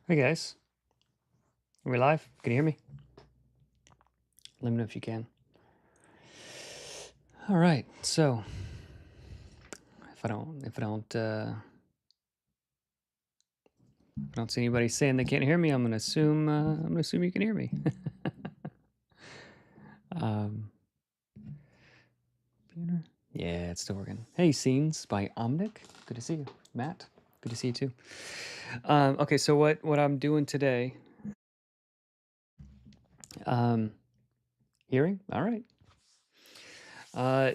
Hey guys, are we live? Can you hear me? Let me know if you can. All right, so if I don't see anybody saying they can't hear me, I'm gonna assume you can hear me. Computer. Yeah, it's still working. Hey, Scenes by Omnic. Good to see you, Matt. Good to see you too. Okay, so what I'm doing today? Hearing. All right.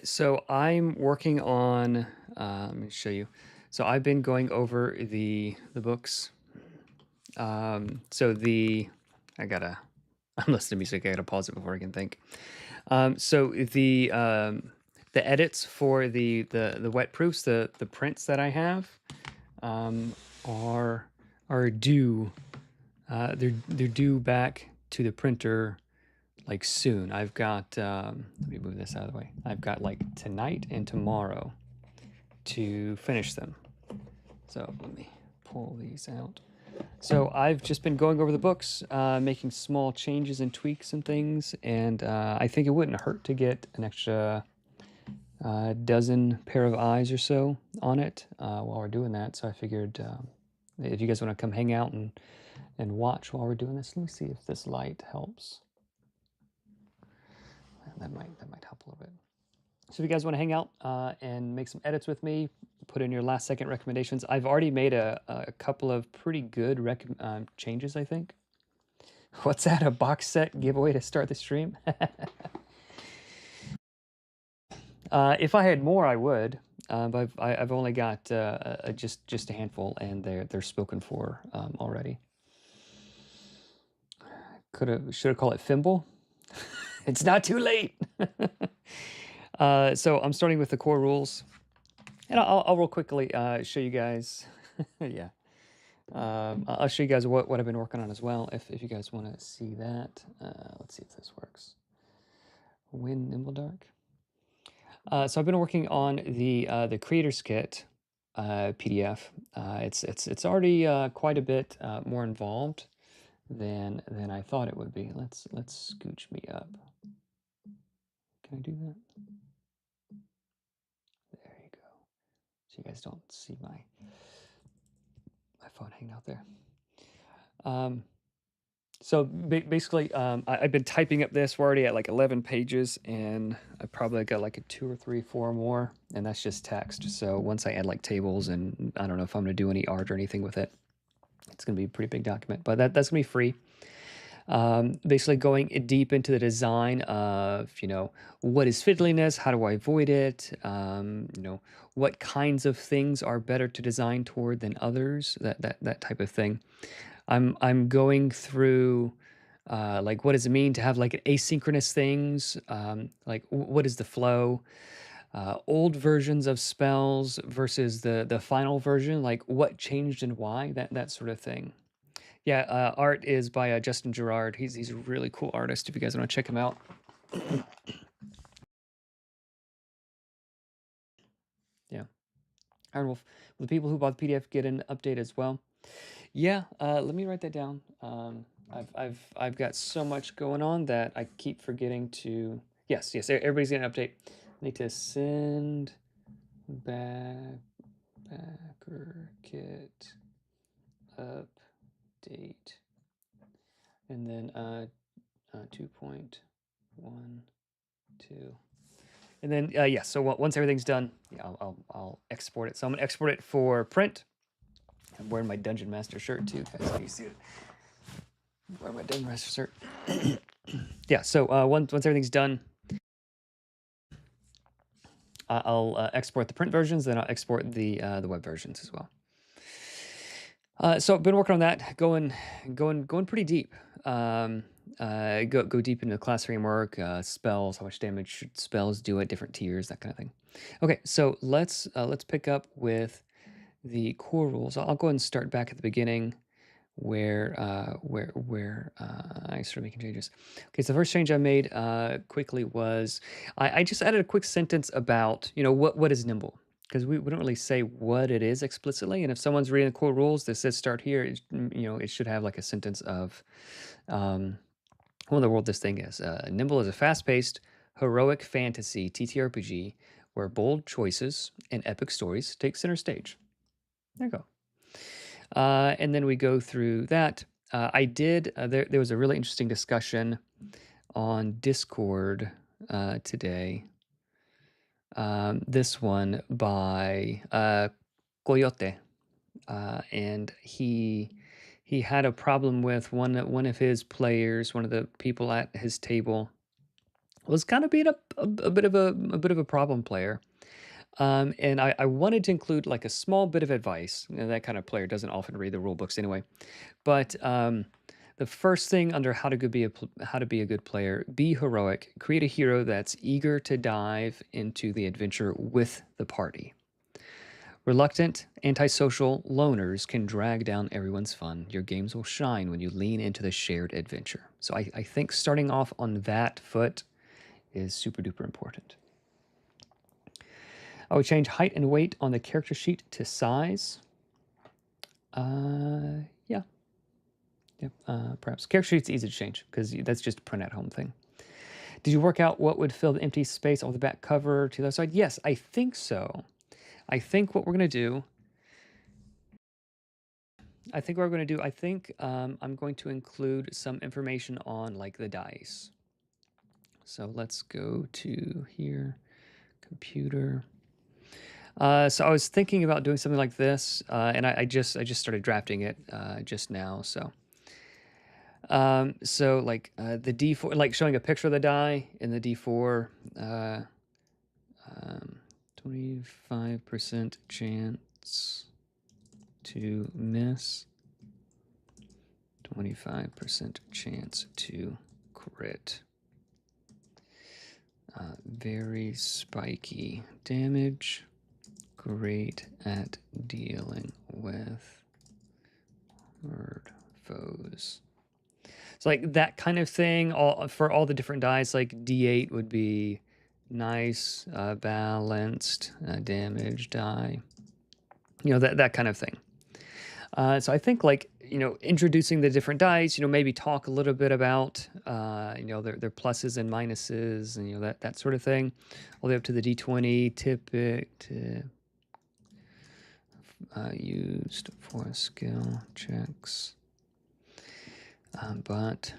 So I'm working on. Let me show you. So I've been going over the books. So I gotta. I'm listening to music. I gotta pause it before I can think. So the edits for the wet proofs, the prints that I have, are due. They're due back to the printer like soon. I've got let me move this out of the way. I've got like tonight and tomorrow to finish them. So let me pull these out. So I've just been going over the books, making small changes and tweaks and things, and I think it wouldn't hurt to get an extra dozen pair of eyes or so on it while we're doing that. So I figured if you guys want to come hang out and watch while we're doing this, let me see if this light helps. That might help a little bit. So if you guys want to hang out and make some edits with me, put in your last second recommendations. I've already made a couple of pretty good changes, I think. What's that? A box set giveaway to start the stream? If I had more, I would. But I've only got just a handful, and they're spoken for already. Should have called it Fimble. It's not too late. So I'm starting with the core rules, and I'll real quickly show you guys. Yeah, I'll show you guys what I've been working on as well. If you guys want to see that, let's see if this works. Win Nimble Dark. So I've been working on the Creators Kit PDF. It's already quite a bit more involved than I thought it would be. Let's scooch me up. Can I do that? There you go. So you guys don't see my phone hanging out there. So basically, I've been typing up this. We're already at like 11 pages, and I probably got like a 2 or 3, 4 more, and that's just text. So once I add like tables, and I don't know if I'm going to do any art or anything with it, it's going to be a pretty big document, but that's going to be free. Basically going deep into the design of, what is fiddliness? How do I avoid it? What kinds of things are better to design toward than others? That type of thing. I'm going through like what does it mean to have like asynchronous things? Like what is the flow? Old versions of spells versus the final version, like what changed and why, that sort of thing. Yeah, art is by Justin Gerard. He's a really cool artist. If you guys want to check him out. Yeah. All right, well, the people who bought the PDF get an update as well. Yeah, let me write that down. I've got so much going on that I keep forgetting to. Yes, everybody's getting an update. I need to send backer kit update, and then 2.12, and then yeah. So once everything's done, yeah, I'll export it. So I'm gonna export it for print. I'm wearing my Dungeon Master shirt too, guys. Can you see it? I'm wearing my Dungeon Master shirt. Yeah. So once everything's done, I'll export the print versions. Then I'll export the web versions as well. So I've been working on that, going pretty deep. Go deep into the class framework, spells, how much damage should spells do at different tiers, that kind of thing. Okay, so let's pick up with the core rules. I'll go ahead and start back at the beginning where I started making changes. Okay, so the first change I made quickly was I just added a quick sentence about what is nimble. because we don't really say what it is explicitly. And if someone's reading the core rules that says start here, it should have like a sentence of, what in the world this thing is. Nimble is a fast-paced, heroic fantasy TTRPG where bold choices and epic stories take center stage. There you go. And then we go through that. There was a really interesting discussion on Discord today. This one by Coyote, and he had a problem with one of his players, one of the people at his table, was kind of being a bit of a problem player. And I wanted to include like a small bit of advice. That kind of player doesn't often read the rule books anyway. But the first thing under how to be a good player, be heroic. Create a hero that's eager to dive into the adventure with the party. Reluctant, antisocial loners can drag down everyone's fun. Your games will shine when you lean into the shared adventure. So I think starting off on that foot is super duper important. I would change height and weight on the character sheet to size. Yeah. Perhaps. Character sheet's easy to change because that's just a print at home thing. Did you work out what would fill the empty space on the back cover to the other side? Yes, I think so. I think what we're going to do, I'm going to include some information on like the dice. So let's go to here, computer. So I was thinking about doing something like this, and I just started drafting it just now. So like the D4, like showing a picture of the die in the D4, 25% chance to miss, 25% chance to crit. Very spiky damage. Great at dealing with hard foes. So like that kind of thing, for all the different dice, like D8 would be nice, balanced damage die. That kind of thing. So I think like, introducing the different dice, maybe talk a little bit about, their pluses and minuses and, that sort of thing, all the way up to the D20, used for skill checks, but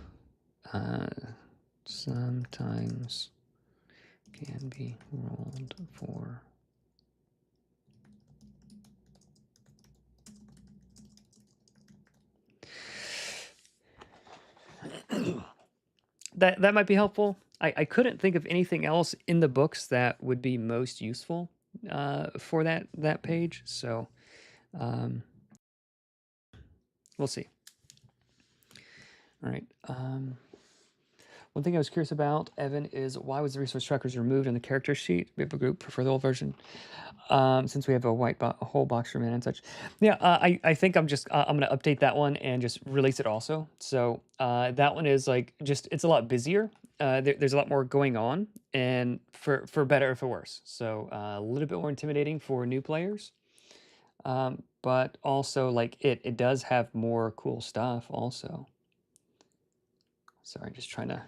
sometimes can be rolled for that might be helpful. I couldn't think of anything else in the books that would be most useful for that page. So we'll see. All right. One thing I was curious about, Evan, is why was the resource trackers removed in the character sheet? We have a group for the old version, since we have a whole box for man and such. Yeah, I think I'm going to update that one and just release it also. So that one is like it's a lot busier. There's a lot more going on, and for better or for worse. So a little bit more intimidating for new players, but also like it does have more cool stuff also. Sorry, just trying to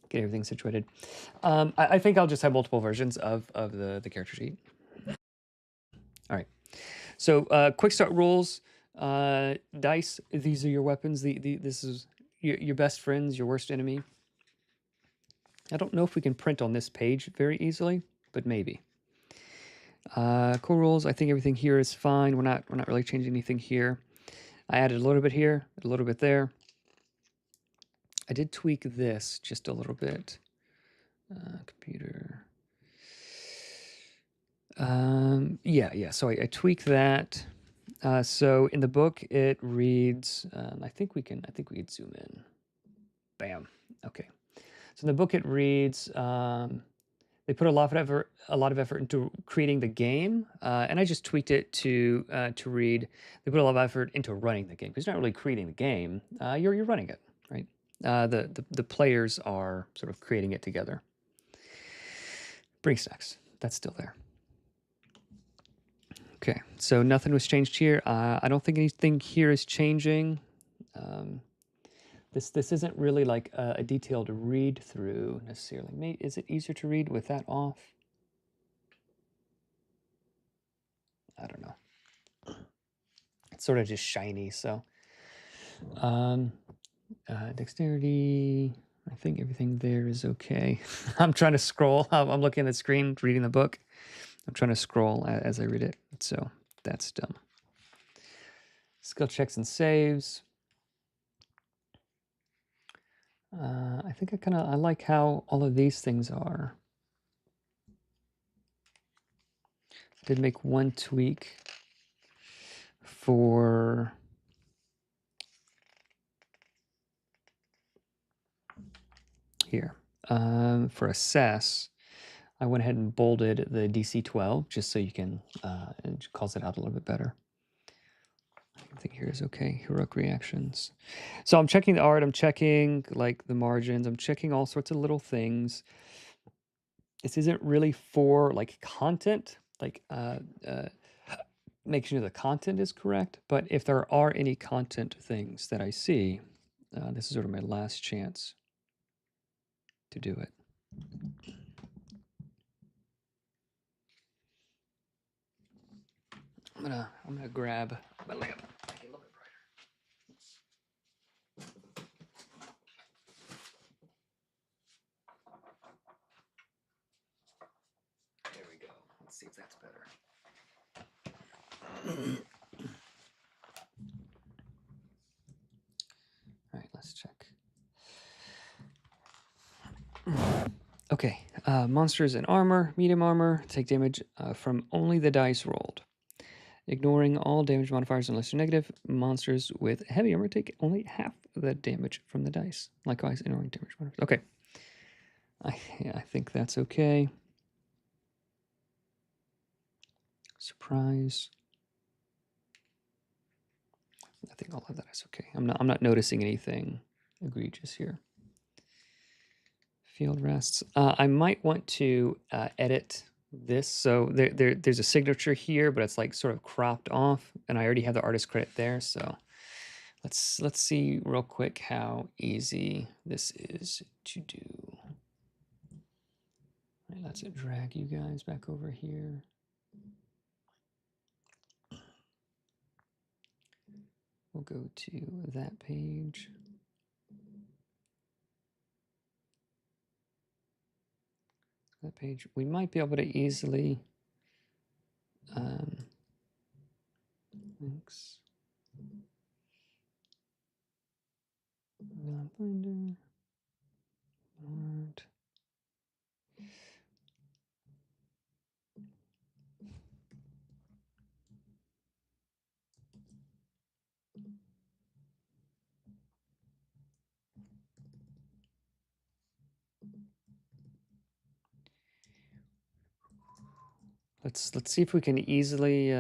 get everything situated. I think I'll just have multiple versions of the character sheet. All right. So quick start rules. Dice. These are your weapons. This is your best friends, your worst enemy. I don't know if we can print on this page very easily, but maybe. Core rules. I think everything here is fine. We're not really changing anything here. I added a little bit here, a little bit there. I did tweak this just a little bit. Computer. Yeah. So I tweaked that. So in the book it reads. I think we could zoom in. Bam. Okay. So in the book it reads. They put a lot of effort into creating the game, and I just tweaked it to read. They put a lot of effort into running the game because you're not really creating the game. You're running it, right? The players are sort of creating it together. Bring stacks. That's still there. Okay, so nothing was changed here. I don't think anything here is changing. This isn't really like a detailed read through necessarily. Is it easier to read with that off? I don't know. It's sort of just shiny, so. Dexterity, I think everything there is okay. I'm trying to scroll. I'm looking at the screen, reading the book. I'm trying to scroll as I read it, so that's dumb. Skill checks and saves. I think I like how all of these things are. I did make one tweak for here. For assess, I went ahead and bolded the DC 12 just so you can, it calls it out a little bit better. I think here is okay. Heroic reactions. So I'm checking the art. I'm checking like the margins. I'm checking all sorts of little things. This isn't really for like content, like making sure the content is correct. But if there are any content things that I see, this is sort of my last chance to do it. I'm gonna grab my lamp. Make it a little bit brighter. There we go. Let's see if that's better. All right, let's check. Okay, monsters in armor, medium armor, take damage from only the dice rolled. Ignoring all damage modifiers unless they're negative, monsters with heavy armor take only half the damage from the dice. Likewise, ignoring damage modifiers. Okay, I think that's okay. Surprise. I think all of that is okay. I'm not noticing anything egregious here. Field rests. I might want to edit this. So there's a signature here, but it's like sort of cropped off, and I already have the artist credit there. So let's see real quick how easy this is to do. Right, let's drag you guys back over here. We'll go to that page. That page, we might be able to easily links. Finder. Art. Let's see if we can easily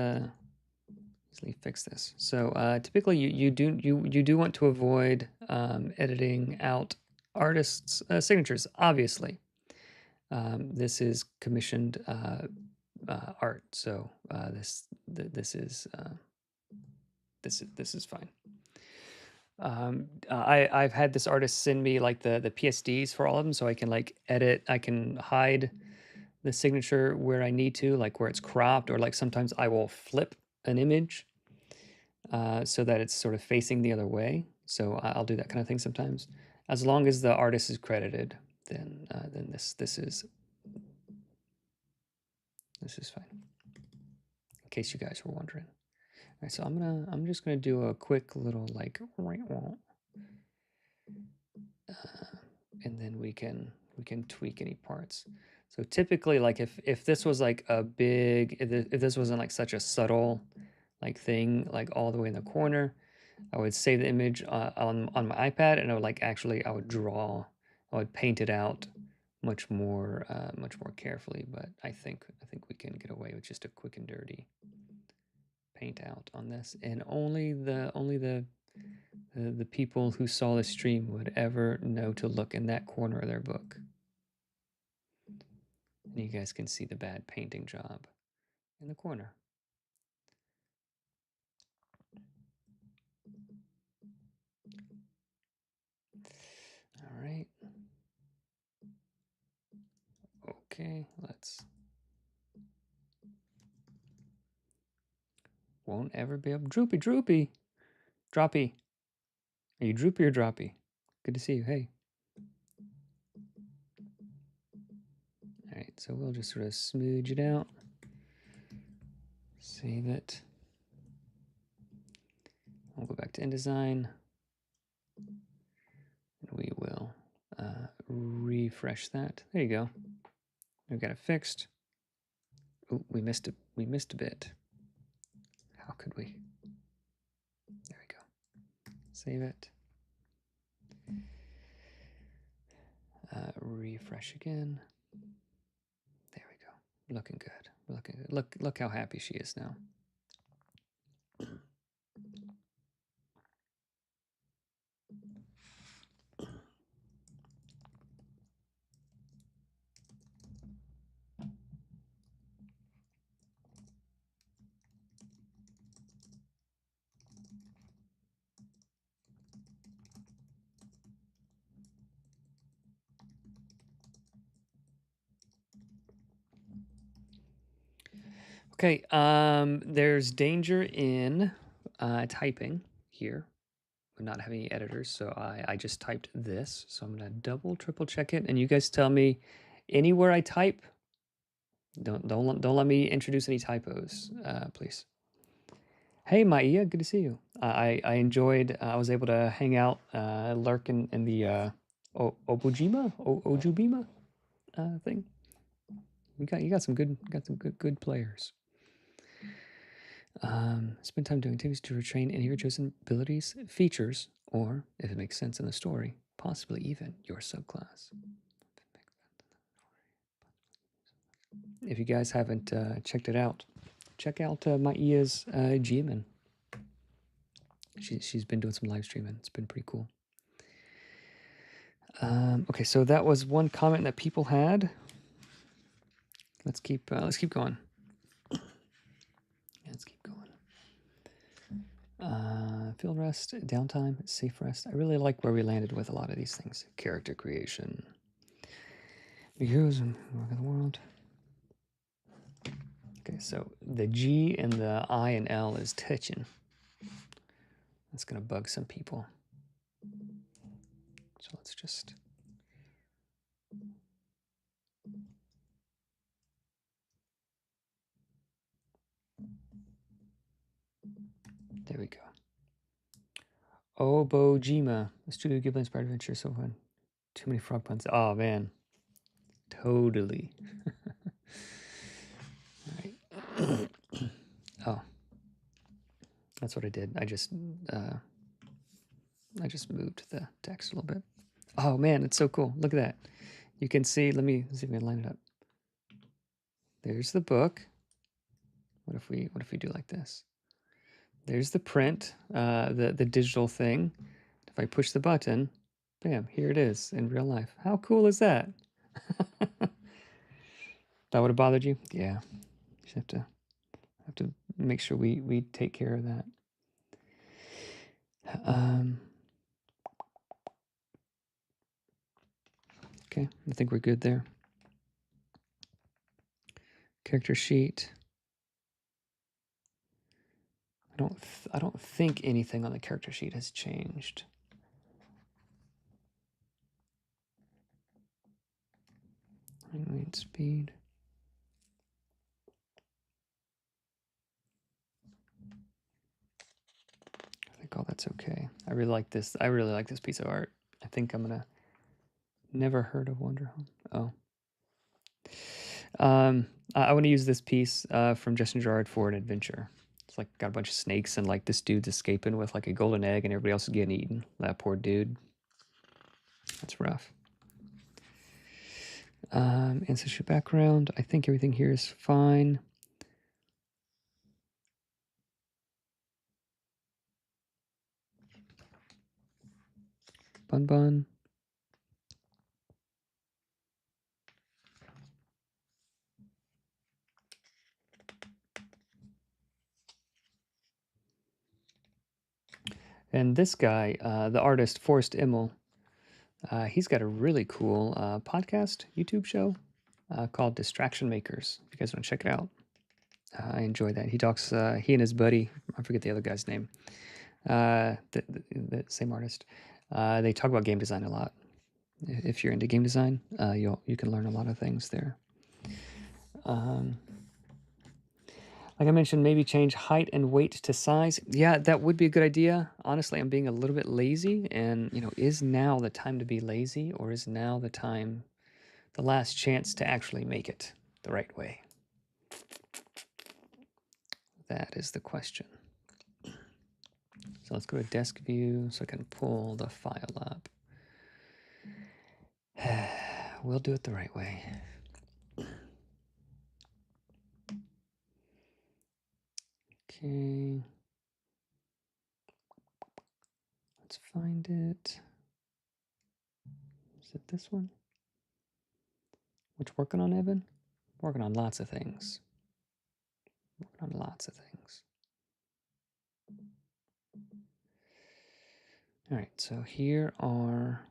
fix this. So typically you do want to avoid editing out artists' signatures. Obviously, this is commissioned art, so this is fine. I've had this artist send me like the PSDs for all of them, so I can like edit. I can hide the signature where I need to, like where it's cropped, or like sometimes I will flip an image so that it's sort of facing the other way. So I'll do that kind of thing sometimes. As long as the artist is credited, then this is fine. In case you guys were wondering. All right, so I'm just gonna do a quick little like, and then we can tweak any parts. So typically, like if this was like a big, if this wasn't like such a subtle like thing, like all the way in the corner, I would save the image on my iPad, and I would like actually I would paint it out much more carefully. But I think we can get away with just a quick and dirty paint out on this, and only the people who saw the stream would ever know to look in that corner of their book. And you guys can see the bad painting job in the corner. All right. Okay, let's. Won't ever be up. Droopy, droopy. Droppy. Are you droopy or droppy? Good to see you. Hey. All right, so we'll just sort of smooch it out. Save it. We'll go back to InDesign. And we will refresh that. There you go. We've got it fixed. Oh, we missed it. We missed a bit. How could we? There we go. Save it. Refresh again. There we go. Looking good. Looking good. Look how happy she is now. Okay, there's danger in typing here. We're not having any editors, so I just typed this. So I'm gonna double, triple check it, and you guys tell me anywhere I type. Don't let me introduce any typos, please. Hey, Maia, good to see you. I enjoyed. I was able to hang out, lurk in the Ojubima thing. You got some good players. Spend time doing activities to retrain any of your chosen abilities, features, or, if it makes sense in the story, possibly even your subclass. If you guys haven't checked it out, check out Maia's Gmin. She's been doing some live streaming. It's been pretty cool. Okay, so that was one comment that people had. Let's keep going. Let's keep going. Field rest, downtime, safe rest. I really like where we landed with a lot of these things. Character creation. Heroes and work of the world. Okay, so the G and the I and L is touching. That's gonna bug some people. So let's just. There we go. Obojima. The Studio Ghibli inspired adventure. So fun. Too many frog puns. Oh man. Totally. All right. Oh. That's what I did. I just moved the text a little bit. Oh man, it's so cool. Look at that. You can see, let me see if I can line it up. There's the book. What if we do like this? There's the print, the digital thing. If I push the button, bam, here it is in real life. How cool is that? That would have bothered you? Yeah. Just have to make sure we take care of that. Okay, I think we're good there. Character sheet. I don't think anything on the character sheet has changed. Read speed. I think all that's okay. I really like this. I really like this piece of art. I think I'm gonna. Never heard of Wonder Home. Oh. I want to use this piece from Justin Gerard for an adventure. It's like got a bunch of snakes and like this dude's escaping with like a golden egg and everybody else is getting eaten. That poor dude. That's rough. Ancestry background. I think everything here is fine. Bun bun. And this guy, the artist Forrest Immel, He's got a really cool podcast, YouTube show called Distraction Makers. If you guys want to check it out, I enjoy that. He talks, he and his buddy, I forget the other guy's name, the same artist. They talk about game design a lot. If you're into game design, you can learn a lot of things there. Like I mentioned, maybe change height and weight to size. Yeah, that would be a good idea. Honestly, I'm being a little bit lazy, and is now the time to be lazy, or is now the last chance to actually make it the right way? That is the question. So let's go to desk view so I can pull the file up. We'll do it the right way. Okay. Let's find it. Is it this one? What you working on, Evan? Working on lots of things. Working on lots of things. All right, so here are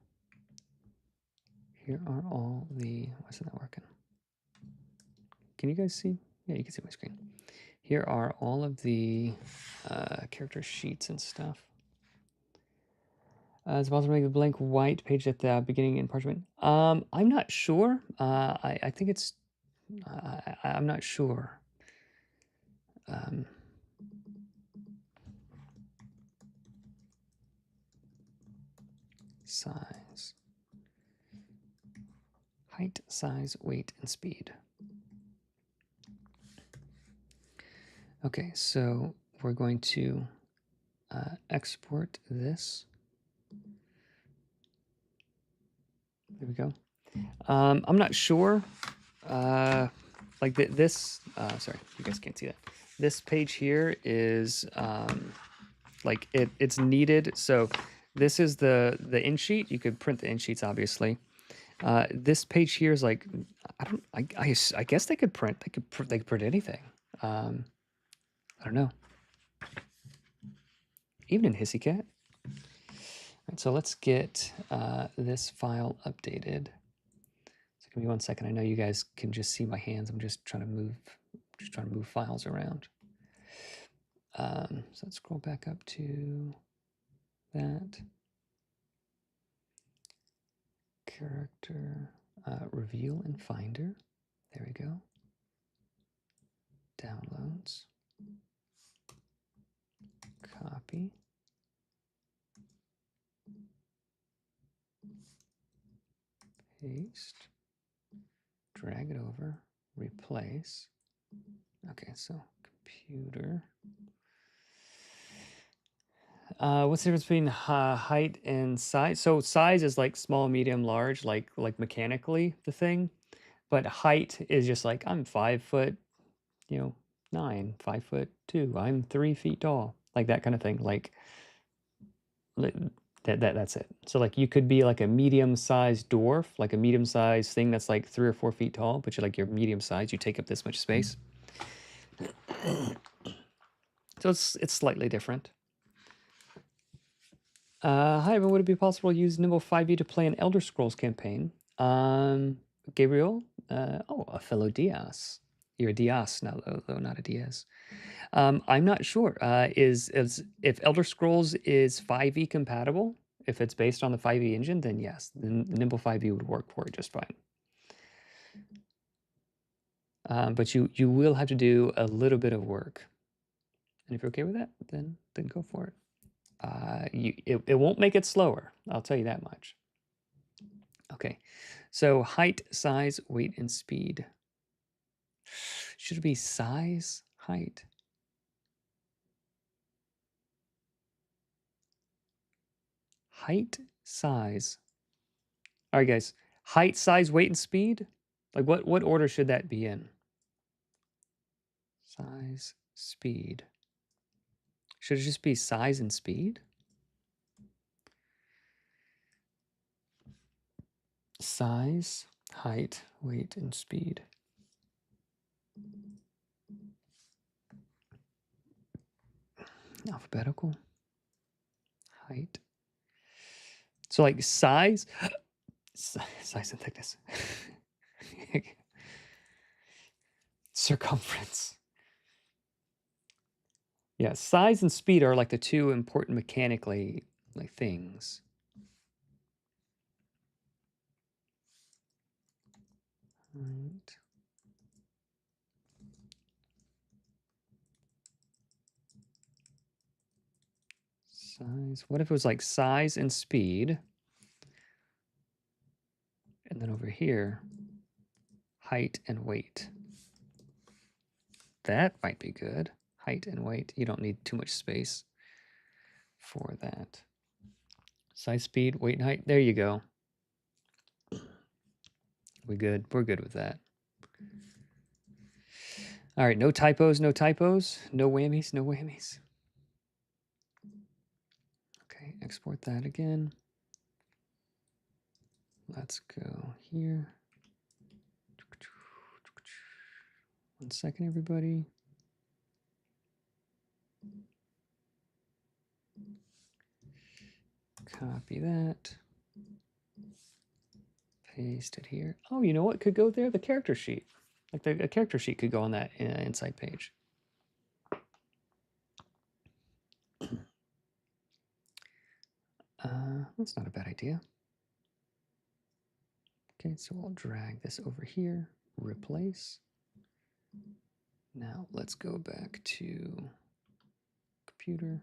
all the, why isn't that working? Can you guys see? Yeah, you can see my screen. Here are all of the character sheets and stuff. It's possible to make a blank white page at the beginning in parchment. I'm not sure. I think it's, I'm not sure. Size. Height, size, weight, and speed. Okay, so we're going to export this. There we go. I'm not sure. Like this, sorry, you guys can't see that. This page here is like it's needed. So this is the in sheet. You could print the in sheets, obviously. This page here is like, I guess they could print. They could print anything. I don't know. Even in HissyCat. Right, so let's get this file updated. So give me 1 second. I know you guys can just see my hands. I'm just trying to move files around. So let's scroll back up to that. Character, reveal in Finder. There we go. Downloads. Copy. Paste. Drag it over. Replace. Okay, so computer. What's the difference between height and size? So size is like small, medium, large, like mechanically the thing. But height is just like I'm 5 foot, 9, 5'2". I'm 3 feet tall, like that kind of thing. Like that's it. So like you could be like a medium-sized dwarf, like a medium-sized thing that's like 3 or 4 feet tall, but you're medium size. You take up this much space. So it's slightly different. Hi, everyone. Would it be possible to use Nimble 5e to play an Elder Scrolls campaign? Gabriel? A fellow Diaz. You're a Diaz now, though not a Diaz. I'm not sure. Is if Elder Scrolls is 5e compatible, if it's based on the 5e engine, then yes, then Nimble 5e would work for it just fine. But you will have to do a little bit of work. And if you're okay with that, then go for it. It won't make it slower. I'll tell you that much. Okay, so height, size, weight, and speed. Should it be size, height? Height, size. All right, guys. Height, size, weight, and speed? Like what order should that be in? Size, speed. Should it just be size and speed? Size, height, weight, and speed. Alphabetical. Height. So like size, Size and thickness. Circumference. Yeah, size and speed are like the two important mechanically like things. Right. Size. What if it was like size and speed? And then over here, height and weight. That might be good. Height and weight. You don't need too much space for that. Size, speed, weight, and height. There you go. We're good. We're good with that. All right, no typos, no typos. No whammies, no whammies. Okay, export that again. Let's go here. 1 second, everybody. Copy that. Paste it here. Oh, you know what could go there? The character sheet. Like a character sheet could go on that inside page. That's not a bad idea. Okay, so I'll drag this over here, replace. Now let's go back to computer,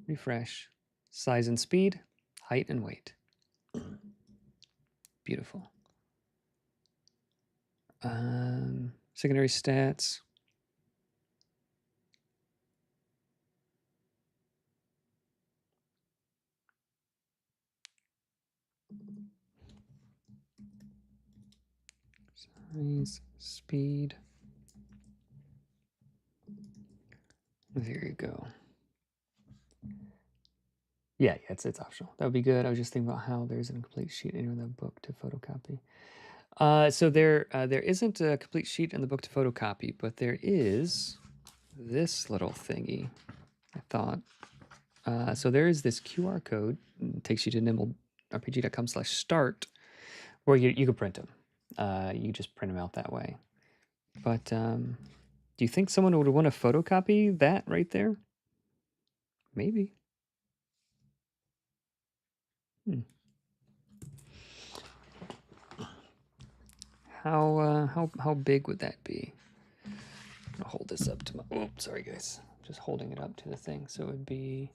refresh, size and speed, height and weight. Beautiful. Secondary stats. Size, speed. There you go. Yeah, it's optional. That would be good. I was just thinking about how there's an incomplete sheet in the book to photocopy. So there isn't a complete sheet in the book to photocopy, but there is this little thingy, I thought. So there is this QR code. It takes you to nimblrpg.com/start, where you can print them. You just print them out that way. But do you think someone would want to photocopy that right there? Maybe. How big would that be? I'll hold this up to my. Oh, sorry guys. Just holding it up to the thing, so it'd be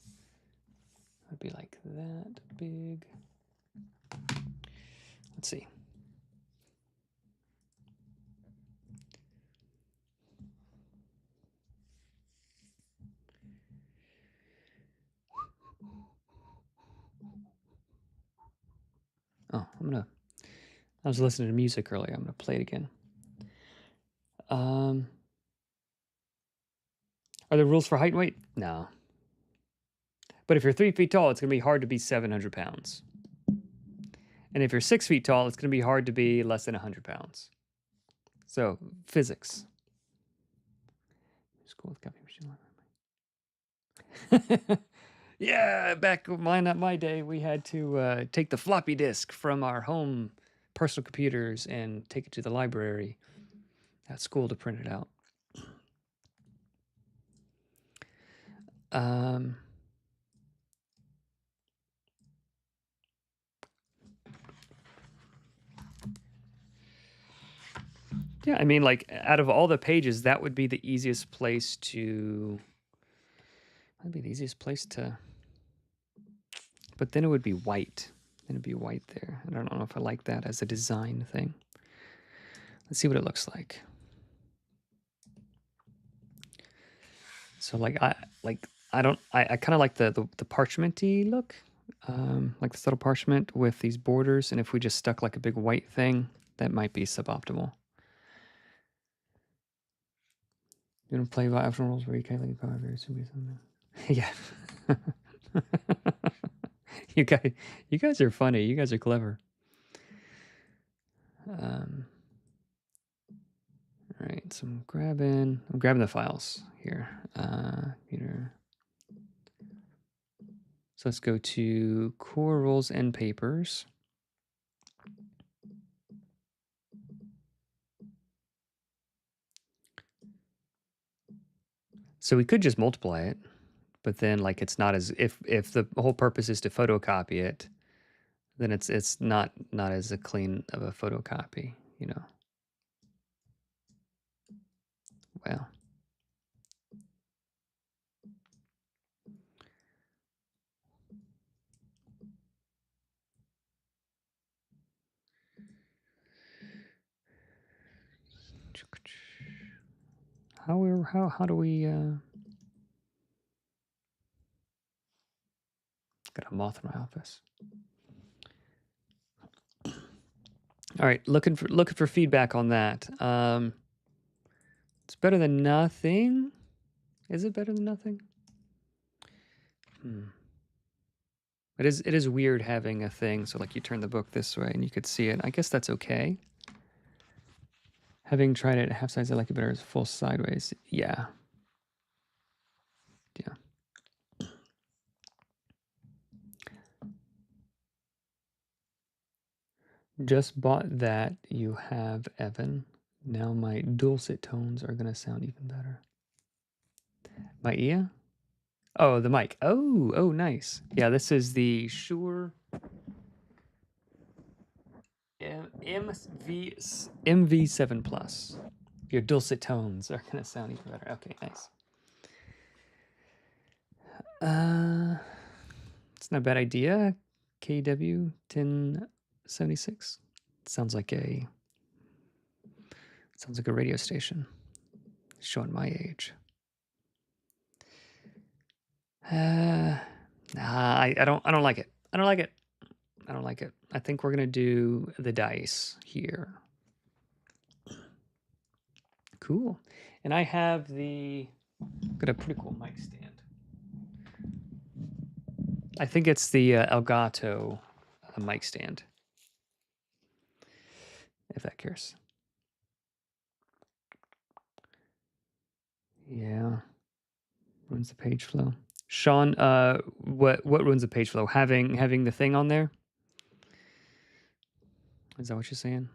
like that big. Let's see. Oh, I was listening to music earlier. I'm gonna play it again. Are there rules for height and weight? No. But if you're 3 feet tall, it's gonna be hard to be 700 pounds. And if you're 6 feet tall, it's gonna be hard to be less than 100 pounds. So physics. School with copy machine. Yeah, back my day, we had to take the floppy disk from our home personal computers and take it to the library at school to print it out. Yeah, I mean, like, out of all the pages, that would be the easiest place to... That'd be the easiest place to... But then it would be white. Then it'd be white there. I don't know if I like that as a design thing. Let's see what it looks like. So, like, I kind of like the parchment-y look. Like the subtle parchment with these borders. And if we just stuck like a big white thing, that might be suboptimal. You don't play by optional rules where you calculate power very simply. Yeah. You guys are funny. You guys are clever. All right, so I'm grabbing the files here. Computer. So let's go to core rules and papers. So we could just multiply it, but then like it's not as if the whole purpose is to photocopy it, then it's not as a clean of a photocopy, you know. Well, how do we got a moth in my office. All right, looking for feedback on that. It's better than nothing. Is it better than nothing? It is weird having a thing, so like you turn the book this way and you could see it. I guess that's okay. Having tried it at half size, I like it better as full sideways. Yeah. Yeah. Just bought that. You have, Evan. Now my dulcet tones are gonna sound even better. My ear? Oh, the mic. Oh, nice. Yeah, this is the Shure MV7 Plus. Your dulcet tones are gonna sound even better. Okay, nice. It's not a bad idea. KW 1076. Sounds like a radio station. Showing my age. Nah, I don't like it. I don't like it. I don't like it. I think we're gonna do the dice here. Cool. And I have got a pretty cool mic stand. I think it's the Elgato mic stand. If that cares. Yeah. Ruins the page flow. Sean, what ruins the page flow? Having the thing on there? Is that what you're saying?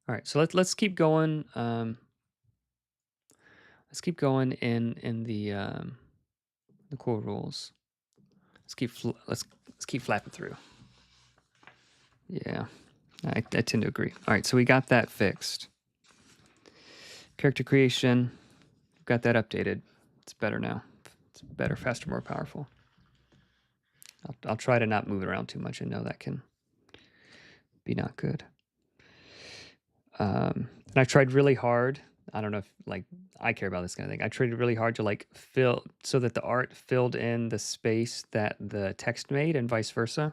All right, so let's keep going. Let's keep going in the core rules. Let's keep flapping through. Yeah, I tend to agree. All right, so we got that fixed. Character creation, got that updated. It's better now. It's better, faster, more powerful. I'll try to not move it around too much. I know that can be not good. And I tried really hard. I don't know if like I care about this kind of thing. I tried really hard to like fill so that the art filled in the space that the text made and vice versa.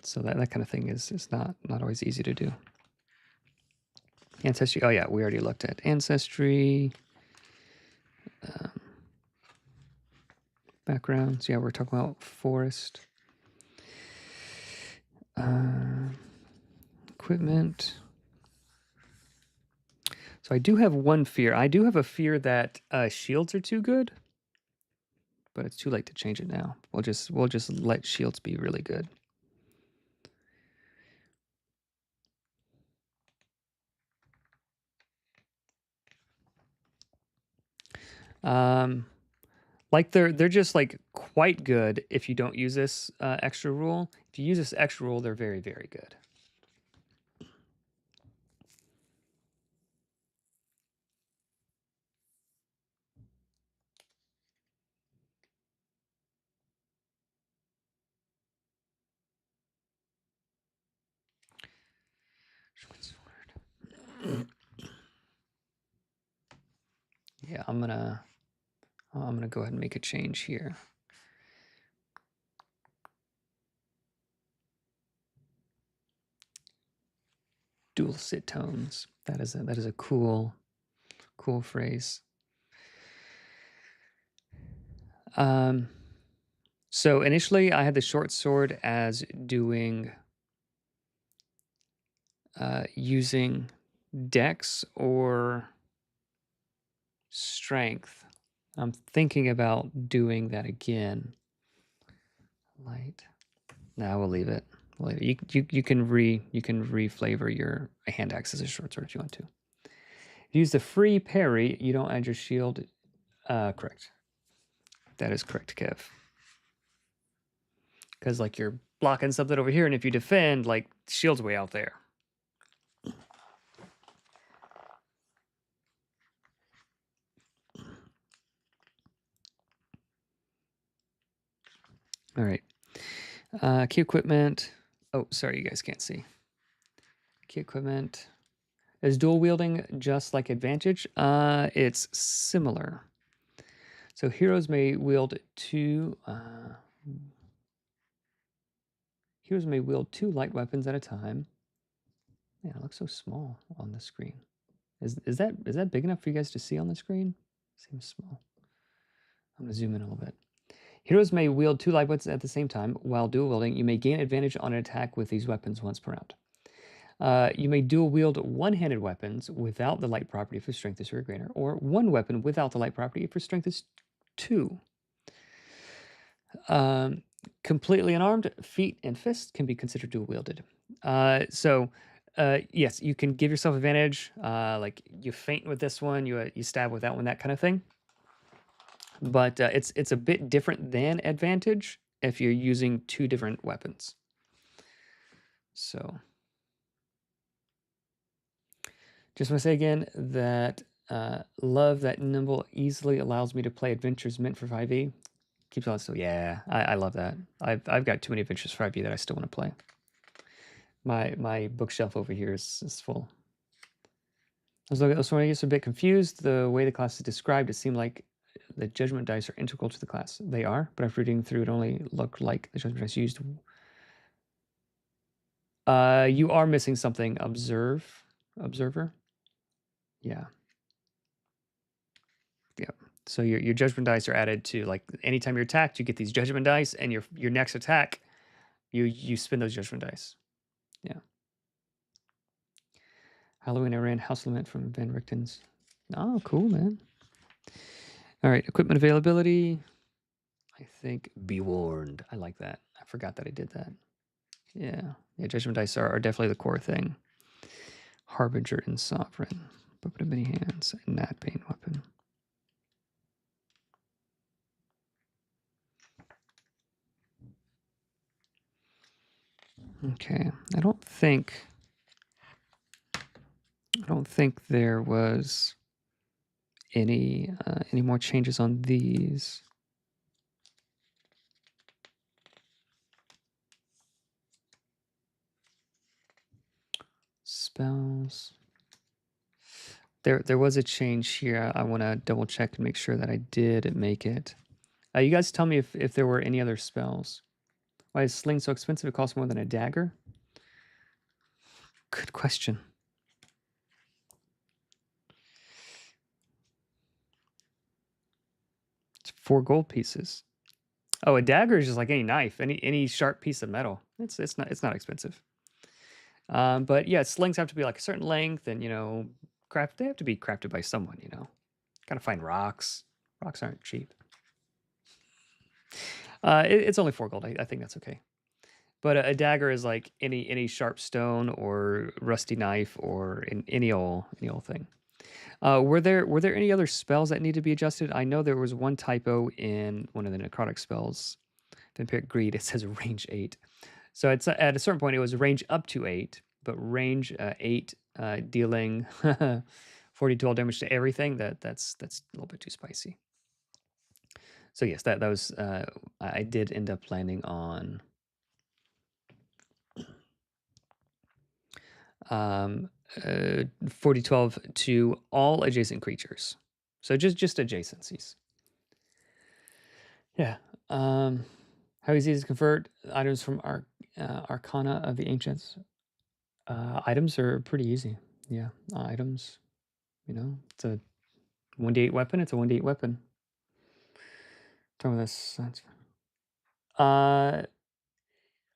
So that kind of thing is not always easy to do. Ancestry. Oh yeah, we already looked at ancestry. Backgrounds. Yeah, we're talking about forest. Equipment. So I do have one fear. I do have a fear that shields are too good, but it's too late to change it now. We'll just let shields be really good. Like they're just like quite good if you don't use this extra rule. If you use this extra rule, they're very, very good. Yeah, I'm gonna go ahead and make a change here. Dual sit tones. That is a cool phrase. So initially I had the short sword as doing using dex or strength. I'm thinking about doing that again. Light. No, we'll leave it. We'll leave it. You can reflavor your hand axe as a short sword if you want to. If you use the free parry, you don't add your shield. Correct. That is correct, Kev. Because like you're blocking something over here, and if you defend, like shield's way out there. All right. Key equipment. Oh, sorry, you guys can't see. Key equipment. Is dual wielding just like advantage? It's similar. So heroes may wield two. Heroes may wield two light weapons at a time. Man, it looks so small on the screen. Is that big enough for you guys to see on the screen? Seems small. I'm gonna zoom in a little bit. Heroes may wield two light weapons at the same time. While dual wielding, you may gain advantage on an attack with these weapons once per round. You may dual wield one-handed weapons without the light property if your strength is 3 or greater, or one weapon without the light property if your strength is 2. Completely unarmed, feet and fists can be considered dual wielded. Yes, you can give yourself advantage. Like you feint with this one, you stab with that one, that kind of thing. But it's a bit different than advantage if you're using two different weapons. So, just want to say again that love that nimble easily allows me to play adventures meant for 5e. Keeps on. So yeah, I love that. I've got too many adventures for 5e that I still want to play. My bookshelf over here is full. I was a bit confused. The way the class is described, it seemed like the judgment dice are integral to the class. They are, but after reading through, it only looked like the judgment dice used. You are missing something. Observer. Yeah. Yeah. So your judgment dice are added to, like, anytime you're attacked, you get these judgment dice, and your next attack, you spin those judgment dice. Yeah. Halloween, I ran House Lament from Van Richten's. Oh, cool, man. All right, equipment availability. I think be warned. I like that. I forgot that I did that. Yeah. Judgment dice are definitely the core thing. Harbinger and Sovereign. Puppet of many hands. And Nat Bane weapon. Okay. I don't think there was any more changes on these. Spells. There was a change here. I want to double check and make sure that I did make it. You guys tell me if there were any other spells. Why is sling so expensive? It costs more than a dagger? Good question. It's 4 gold pieces. Oh, a dagger is just like any knife, any sharp piece of metal. It's not expensive. But yeah, slings have to be like a certain length, and they have to be crafted by someone. Gotta find rocks. Rocks aren't cheap. It's only 4 gold. I think that's okay. But a dagger is like any sharp stone or rusty knife or any old thing. Were there any other spells that need to be adjusted? I know there was one typo in one of the necrotic spells. Vampiric Greed. It says range 8. So it's at a certain point it was range up to 8, but range 8 dealing 40 damage to everything. That's a little bit too spicy. So yes, that was I did end up landing on 40-12 to all adjacent creatures. So just adjacencies. Yeah. How easy is to convert items from Arcana of the Ancients? Items are pretty easy. Yeah, items. It's a 1d8 weapon. It's a 1d8 weapon. Talking about this.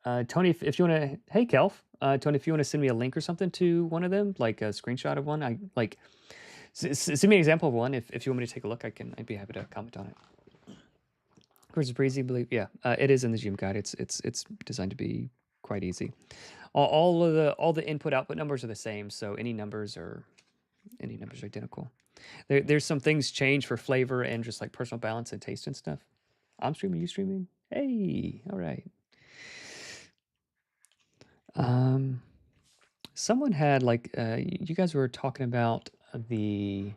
Tony, if you want to, hey Kelf, Tony, if you want to send me a link or something to one of them, like a screenshot of one, I like send me an example of one. If you want me to take a look, I'd be happy to comment on it. Of course, it's breezy, believe, yeah, it is in the Zoom guide. It's designed to be quite easy. All the input output numbers are the same, so any numbers are identical. There's some things change for flavor and just like personal balance and taste and stuff. I'm streaming, you streaming? Hey, all right. Someone had like you guys were talking about the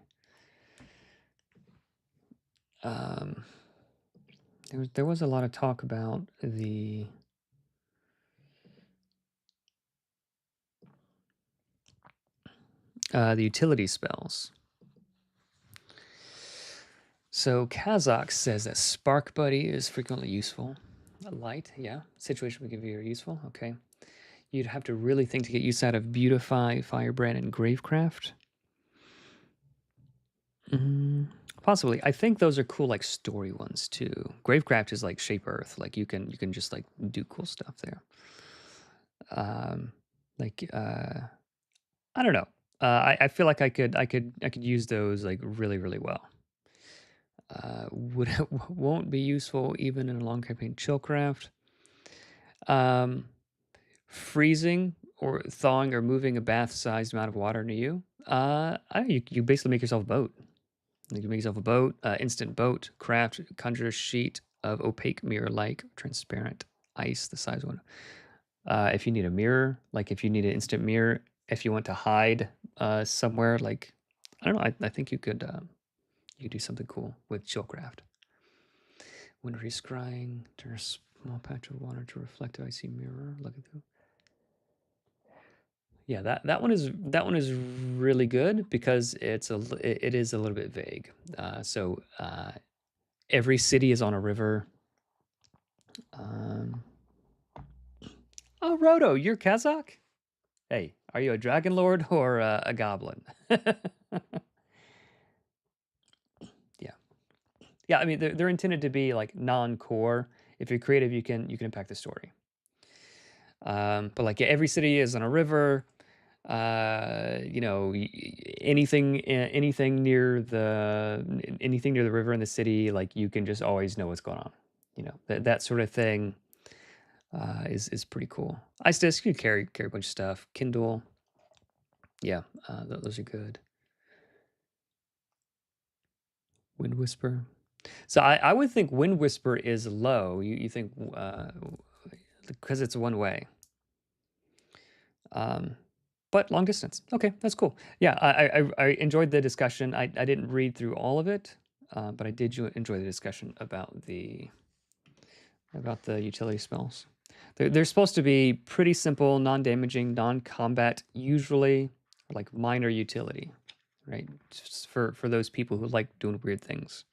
there was a lot of talk about the utility spells. So Kazakh says that Spark Buddy is frequently useful. Light, yeah. Situation would give you useful. Okay. You'd have to really think to get use out of Beautify, Firebrand, and Gravecraft. Possibly. I think those are cool, like story ones too. Gravecraft is like Shape Earth. Like you can just like do cool stuff there. I don't know. I feel like I could use those like really well. Won't be useful even in a long campaign. Chillcraft. Freezing or thawing or moving a bath-sized amount of water near you. You basically make yourself a boat. You can make yourself a boat, instant boat, craft, conjure a sheet of opaque mirror-like transparent ice, the size one. If you need a mirror, like if you need an instant mirror, if you want to hide somewhere, like I don't know, I think you could do something cool with Chillcraft. Wintry scrying, turn a small patch of water to reflect an icy mirror. Look at that. Yeah, that one is really good because it is a little bit vague. So every city is on a river. Oh, Roto, you're Kazakh? Hey, are you a dragon lord or a goblin? Yeah, yeah. I mean, they're intended to be like non-core. If you're creative, you can impact the story. But like yeah, every city is on a river. You know, anything near the river in the city, like you can just always know what's going on. You know, that sort of thing is pretty cool. Ice Disc, you carry a bunch of stuff. Kindle, yeah, those are good. Wind Whisper. So I would think Wind Whisper is low. You think because it's one way. But long distance. Okay, that's cool. Yeah, I enjoyed the discussion. I didn't read through all of it, but I did enjoy the discussion about the utility spells. They're supposed to be pretty simple, non-damaging, non-combat, usually like minor utility, right? Just for those people who like doing weird things.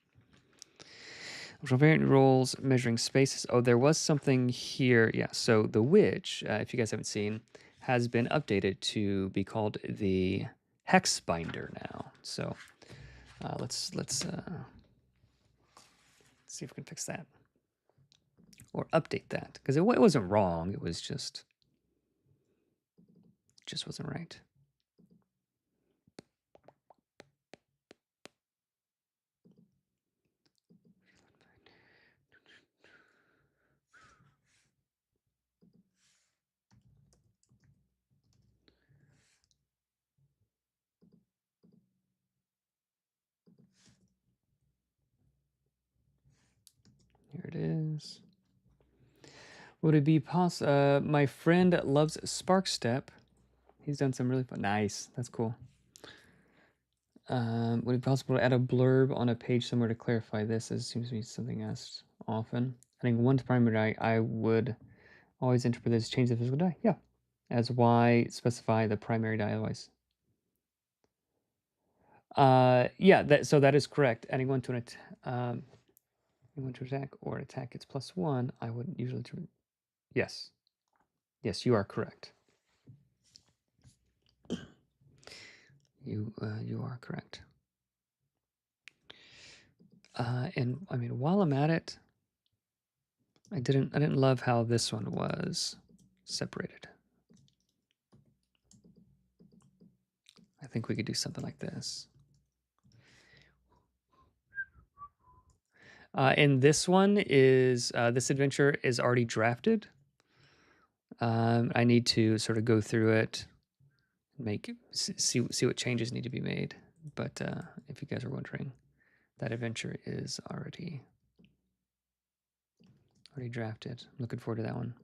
Variant roles, measuring spaces. Oh, there was something here. Yeah, so the witch, if you guys haven't seen, has been updated to be called the Hexbinder now. So let's see if we can fix that or update that because it wasn't wrong. It was just wasn't right. Here it is. Would it be possible? My friend loves Sparkstep. He's done some really fun. Nice. That's cool. Would it be possible to add a blurb on a page somewhere to clarify this? As it seems to be something asked often. I think one primary die I would always interpret this change the physical die. Yeah. As Y, specify the primary die otherwise. Yeah, so that is correct. Adding one to an attack or an attack gets +1, I would usually yes. Yes, you are correct. You are correct. And I mean, while I'm at it, I didn't love how this one was. separated. I think we could do something like this. And this one is, this adventure is already drafted. I need to sort of go through it, see what changes need to be made. But if you guys are wondering, that adventure is already drafted. I'm looking forward to that one.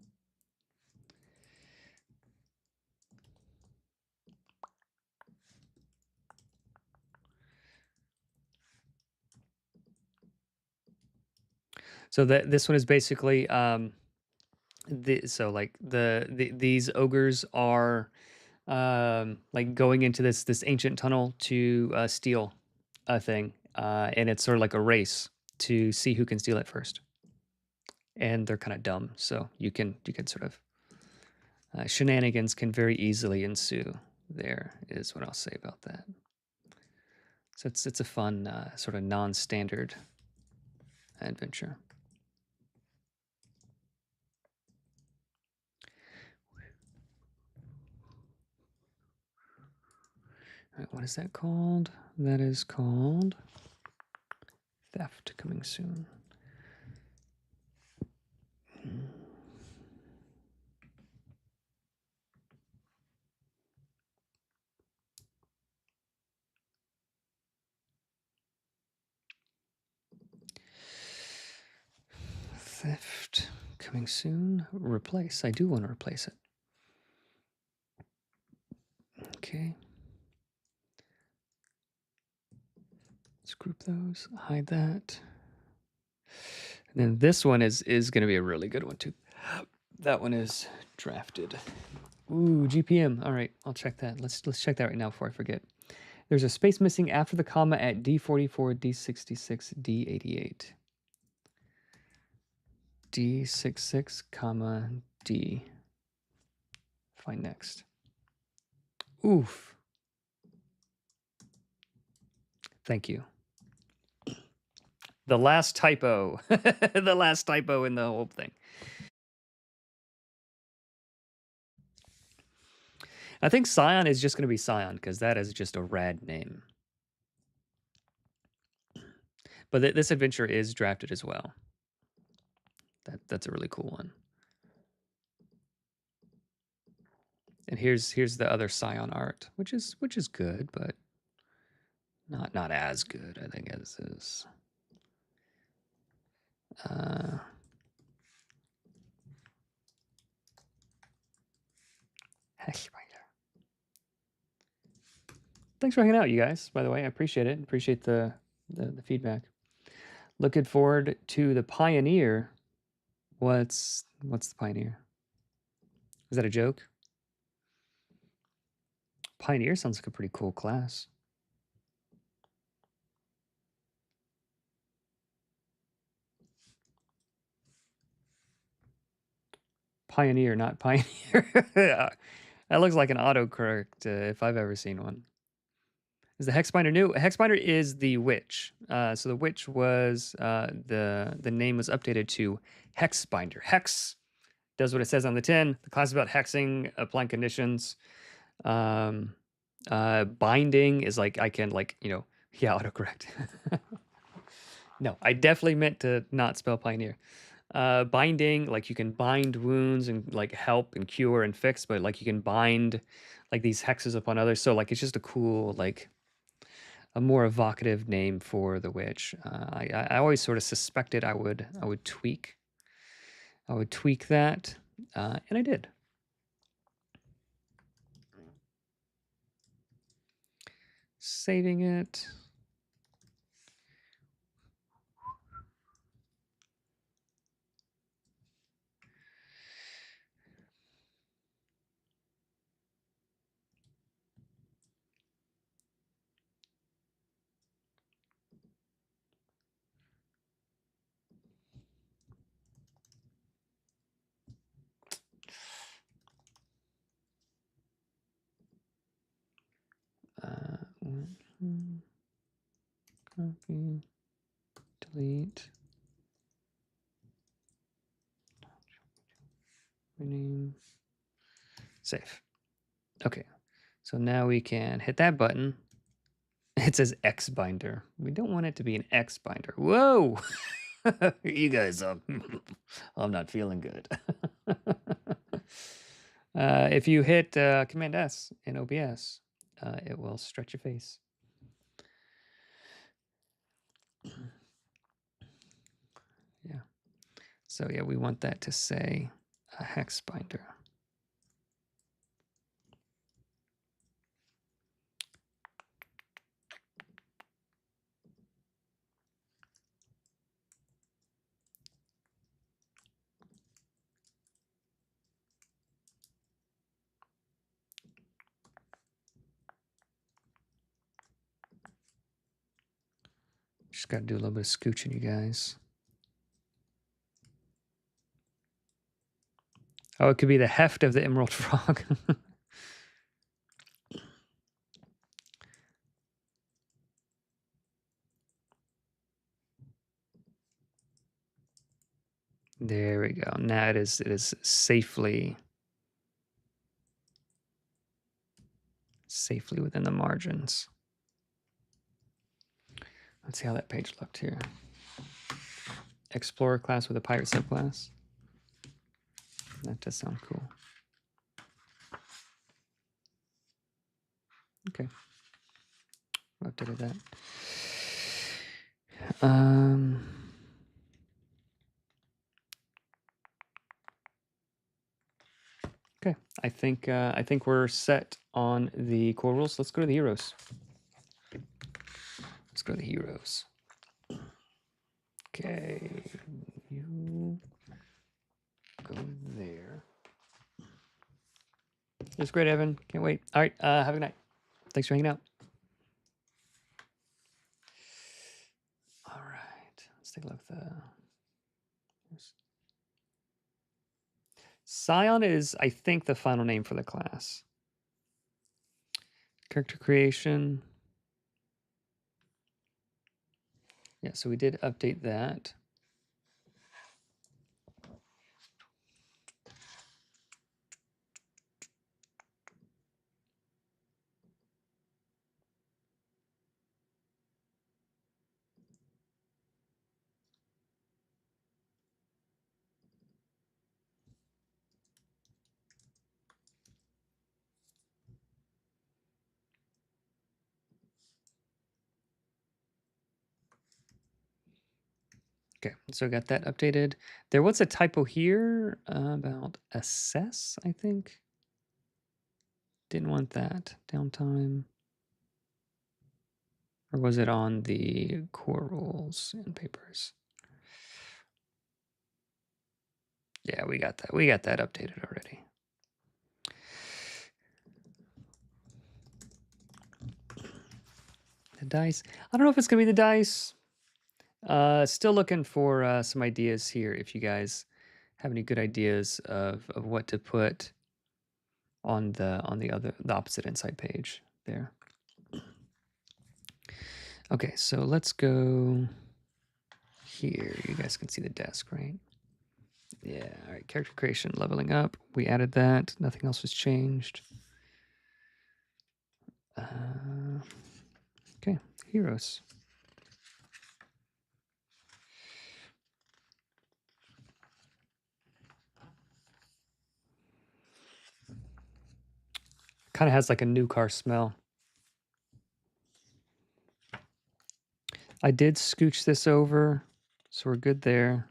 So this one is basically these ogres are like going into this ancient tunnel to steal a thing, and it's sort of like a race to see who can steal it first. And they're kind of dumb, so you can sort of shenanigans can very easily ensue. There is what I'll say about that. So it's a fun sort of non-standard adventure. All right, what is that called? That is called Theft, coming soon. Theft, coming soon. Replace. I do want to replace it. Okay. Let's group those. Hide that. And then this one is going to be a really good one too. That one is drafted. Ooh, GPM. All right, I'll check that. Let's check that right now before I forget. There's a space missing after the comma at D44, D66, D88. D66, comma, D. Find next. Oof. Thank you. The last typo. The last typo in the whole thing. I think Scion is just going to be Scion because that is just a rad name. But this adventure is drafted as well. That's a really cool one. And here's the other Scion art, which is good, but not as good, I think, as this. Hexbinder. Thanks for hanging out, you guys. By the way, I appreciate it. Appreciate the feedback. Looking forward to the Pioneer. What's the Pioneer? Is that a joke? Pioneer sounds like a pretty cool class. Pioneer, not Pioneer. That looks like an autocorrect if I've ever seen one. Is the Hexbinder new? Hexbinder is the witch. So the witch was the name was updated to Hexbinder. Hex does what it says on the tin. The class is about hexing, applying conditions. Binding is like I can yeah, autocorrect. No, I definitely meant to not spell pioneer. Binding, like you can bind wounds and like help and cure and fix, but like you can bind like these hexes upon others. So like it's just a cool like a more evocative name for the witch. I always sort of suspected I would tweak that, and I did. Saving it. Copy, delete, rename. Save. Okay, so now we can hit that button. It says Xbinder. We don't want it to be an Xbinder. Whoa! You guys, I'm not feeling good. If you hit Command S in OBS, it will stretch your face. Yeah. So yeah, we want that to say a Hexbinder. Just got to do a little bit of scooching, you guys. Oh, it could be the heft of the emerald frog. There we go. Now it is safely within the margins. Let's see how that page looked here. Explorer class with a pirate subclass. That does sound cool. Okay. I've updated that. Okay. I think we're set on the core rules. Let's go to the heroes. Let's go to the heroes. Okay. You go there. It was great, Evan. Can't wait. All right. Have a good night. Thanks for hanging out. All right. Let's take a look at the... Scion is, I think, the final name for the class. Character creation. Yeah, so we did update that. Okay, so I got that updated. There was a typo here about assess, I think. Didn't want that. Downtime. Or was it on the core rules and papers? Yeah, we got that. We got that updated already. The dice. I don't know if it's going to be the dice. Still looking for some ideas here. If you guys have any good ideas of what to put on the opposite inside page there. Okay, so let's go here. You guys can see the desk, right? Yeah. All right. Character creation, leveling up. We added that. Nothing else was changed. Okay. Heroes. Kind of has like a new car smell. I did scooch this over, so we're good there.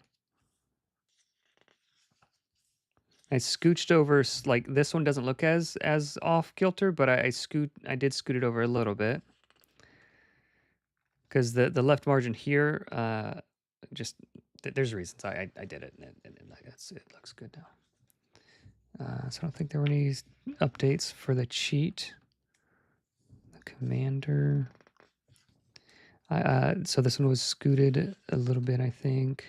I scooched over, like this one doesn't look as off kilter, but I did scoot it over a little bit. Because the left margin here, just there's reasons I did it, and it looks good now. So I don't think there were any updates for the cheat. The commander. So this one was scooted a little bit, I think.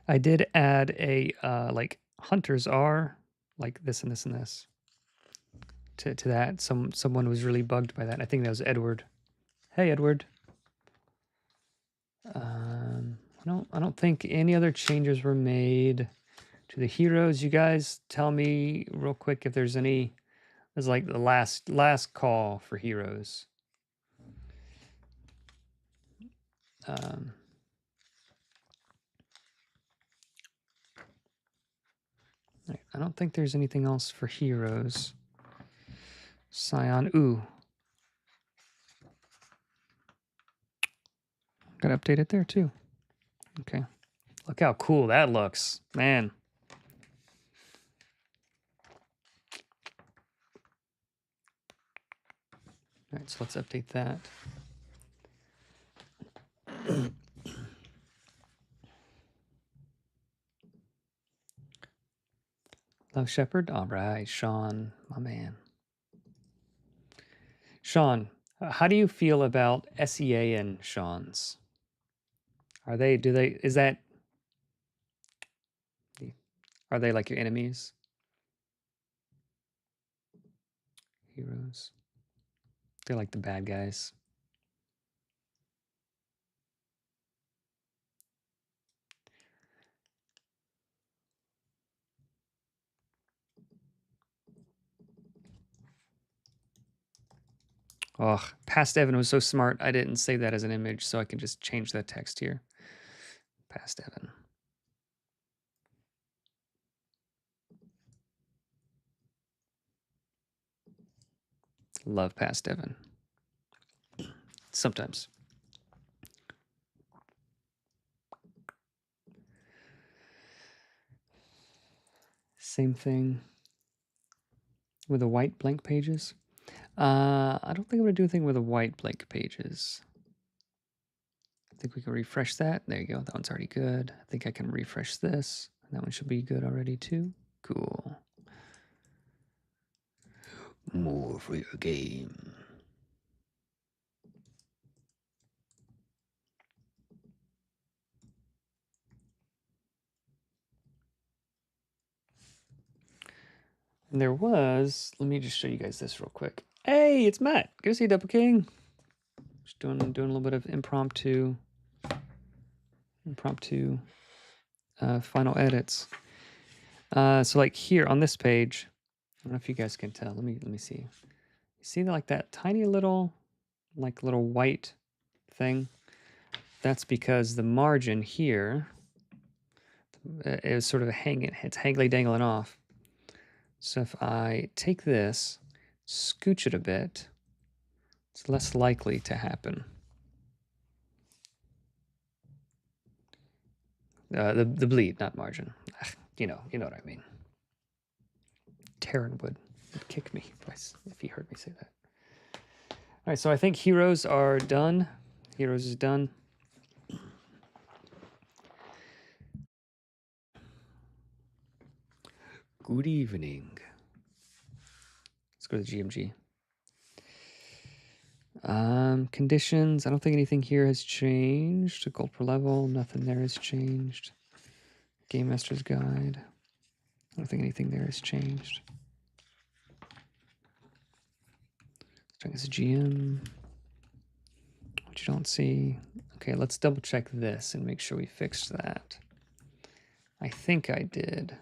I did add a like hunters are like this and this and this to that. Someone was really bugged by that. I think that was Edward. Hey, Edward. I don't think any other changes were made. To the heroes, you guys tell me real quick if there's any. It's like the last call for heroes. I don't think there's anything else for heroes. Scion, ooh. Got to update it there too. Okay. Look how cool that looks, man. All right, so let's update that. Love Shepherd? All right, Sean, my man. Sean, how do you feel about SEA and Sean's? Are they like your enemies? Heroes. They're like the bad guys. Oh, Past Evan was so smart. I didn't save that as an image, so I can just change that text here. Past Evan. Love Past Evan. Sometimes. Same thing with the white blank pages. I don't think I'm going to do anything with the white blank pages. I think we can refresh that. There you go. That one's already good. I think I can refresh this. That one should be good already too. Cool. More for your game. And there was, let me just show you guys this real quick. Hey, it's Matt. Go see Double King. Just doing a little bit of impromptu final edits. So like here on this page, I don't know if you guys can tell. Let me see. You see like that tiny little white thing? That's because the margin here is sort of it's hangly dangling off. So if I take this, scooch it a bit, it's less likely to happen. The bleed, not margin. You know what I mean. Taryn would kick me if he heard me say that. All right, so I think heroes are done. Heroes is done. Good evening. Let's go to the GMG. Conditions. I don't think anything here has changed. A gold per level. Nothing there has changed. Game Master's Guide. I don't think anything there has changed. Check as a GM. What you don't see. Okay, let's double check this and make sure we fixed that. I think I did.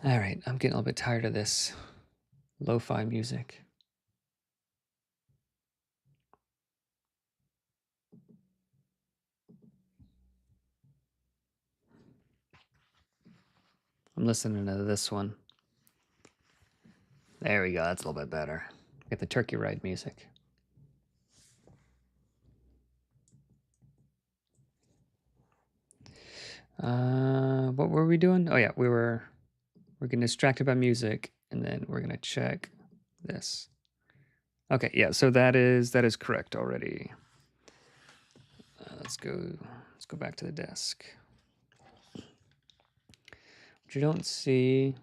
All right, I'm getting a little bit tired of this lo-fi music. I'm listening to this one. There we go, that's a little bit better. Get the turkey ride music. What were we doing? Oh yeah, we're getting distracted by music, and then we're gonna check this. Okay, yeah, so that is correct already. Let's go back to the desk. What you don't see.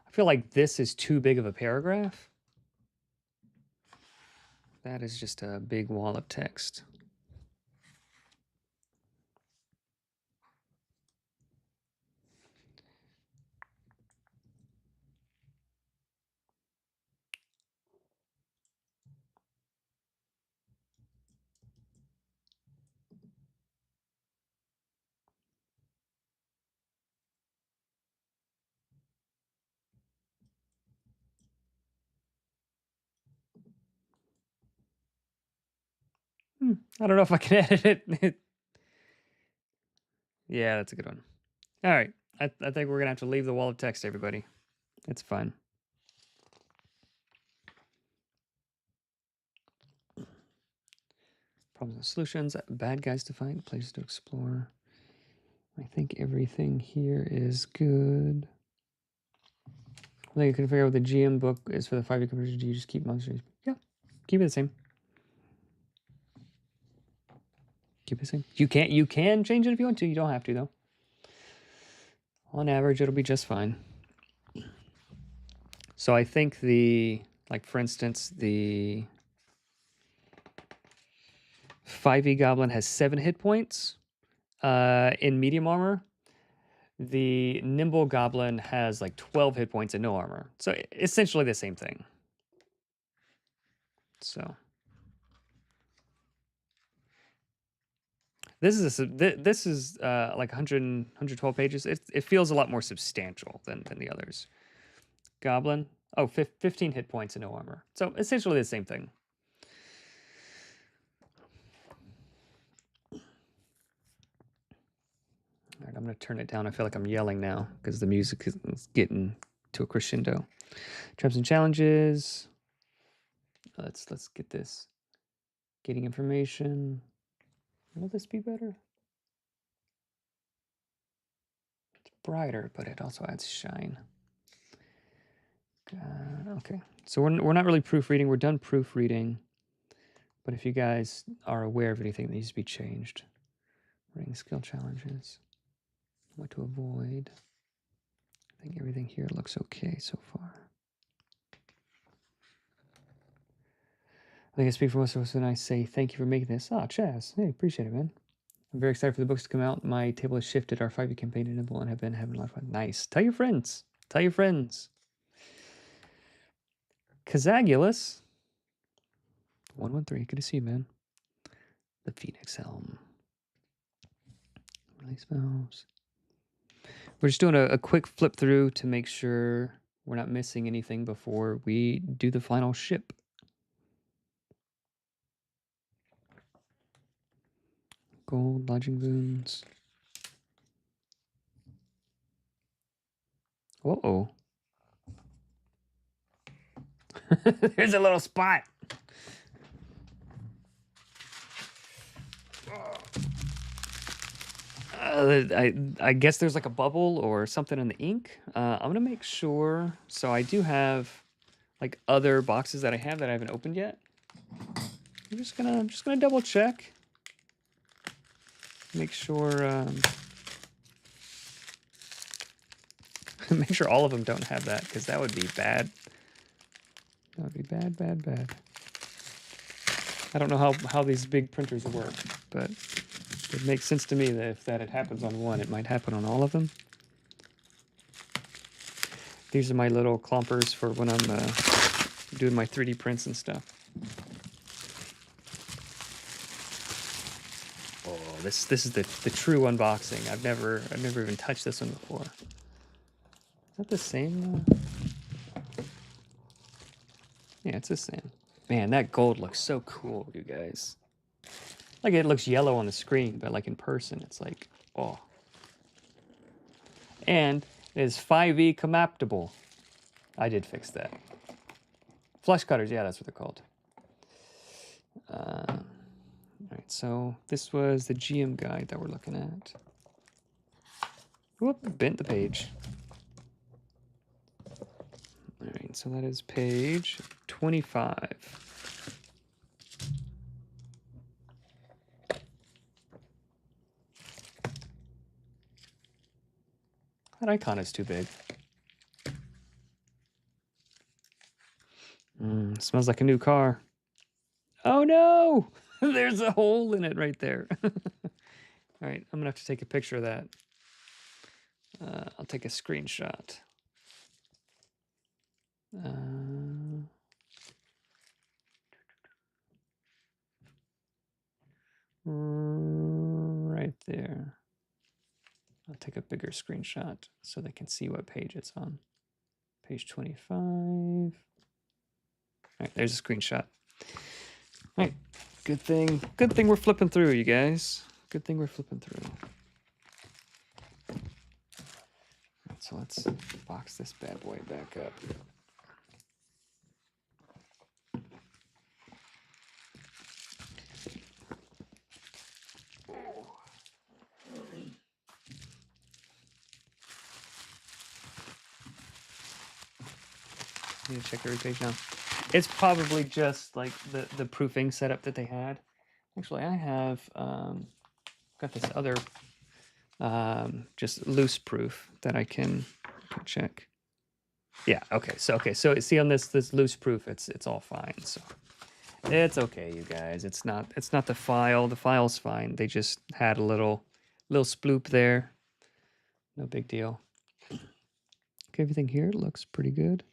I feel like this is too big of a paragraph. That is just a big wall of text. I don't know if I can edit it. Yeah, that's a good one. All right. I think we're going to have to leave the wall of text, everybody. It's fine. Problems and solutions, bad guys to find, places to explore. I think everything here is good. I think you can figure out what the GM book is for the 5e conversion. Do you just keep monsters? Yeah, keep it the same. Keep it the same. You can change it if you want to. You don't have to though. On average, it'll be just fine. So I think like for instance, the 5e goblin has 7 hit points in medium armor. The nimble goblin has like 12 hit points and no armor. So essentially the same thing. So this is like 112 pages. It feels a lot more substantial than the others. Goblin, 15 hit points and no armor. So essentially the same thing. All right, I'm going to turn it down. I feel like I'm yelling now because the music is getting to a crescendo. Traps and challenges. Let's get this. Getting information. Will this be better? It's brighter, but it also adds shine. Okay, so we're not really proofreading. We're done proofreading. But if you guys are aware of anything that needs to be changed, running skill challenges, what to avoid. I think everything here looks okay so far. I think I speak for most of us when I say thank you for making this. Oh, Chaz, hey, appreciate it, man. I'm very excited for the books to come out. My table has shifted our 5e campaign to Nimble and have been having a lot of fun. Nice. Tell your friends. Tell your friends. Kazagulus. 113. Good to see you, man. The Phoenix Helm. Release spells. We're just doing a quick flip through to make sure we're not missing anything before we do the final ship. Gold, lodging boons. Uh-oh. There's a little spot. I guess there's like a bubble or something in the ink. I'm gonna make sure. So I do have like other boxes that I have that I haven't opened yet. I'm just gonna double check. Make sure make sure all of them don't have that, because that would be bad. That would be bad. I don't know how these big printers work, but it makes sense to me that if it happens on one, it might happen on all of them. These are my little clompers for when I'm doing my 3D prints and stuff. Oh, this is the true unboxing. I've never even touched this one before. Is that the same? Yeah, it's the same. Man, that gold looks so cool, you guys. Like, it looks yellow on the screen, but like in person, it's like, oh. And it is 5e compatible. I did fix that. Flush cutters, yeah, that's what they're called. All right, so this was the GM guide that we're looking at. Whoop, bent the page. All right, so that is page 25. That icon is too big. Smells like a new car. Oh no! There's a hole in it right there. All right, I'm gonna have to take a picture of that. I'll take a screenshot. Right there. I'll take a bigger screenshot so they can see what page it's on. Page 25. All right, there's a screenshot. All right, Good thing we're flipping through, you guys. Good thing we're flipping through. So let's box this bad boy back up. Need to check every page now. It's probably just like the proofing setup that they had. Actually, I have got this other just loose proof that I can check. Yeah. Okay. So see on this loose proof, it's all fine. So it's okay, you guys. It's not the file. The file's fine. They just had a little sploop there. No big deal. Okay, everything here looks pretty good.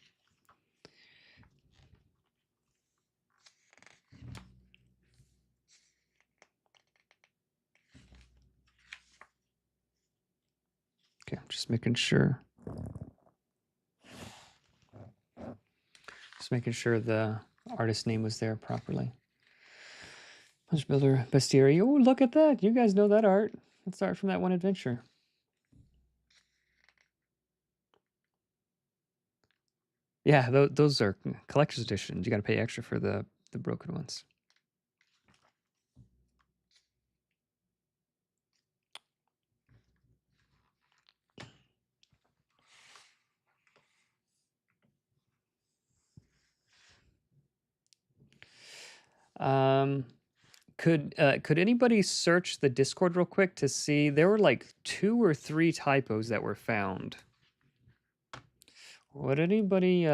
Okay, I'm just making sure. Just making sure the artist name was there properly. Punch Builder Bestiary. Oh, look at that. You guys know that art. That's art from that one adventure. Yeah, those are collector's editions. You got to pay extra for the broken ones. Could anybody search the Discord real quick to see? There were like 2 or 3 typos that were found. Would anybody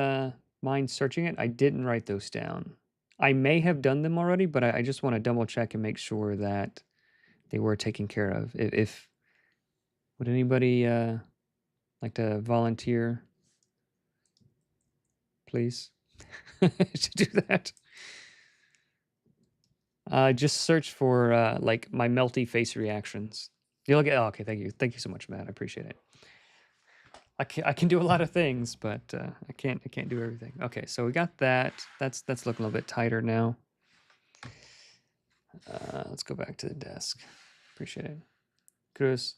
mind searching it? I didn't write those down. I may have done them already, but I just want to double check and make sure that they were taken care of. If would anybody like to volunteer, please, to do that? Just search for like my melty face reactions. You'll get. Oh, okay, thank you so much, Matt. I appreciate it. I can do a lot of things, but I can't do everything. Okay, so we got that. That's looking a little bit tighter now. Let's go back to the desk. Appreciate it. Cruz,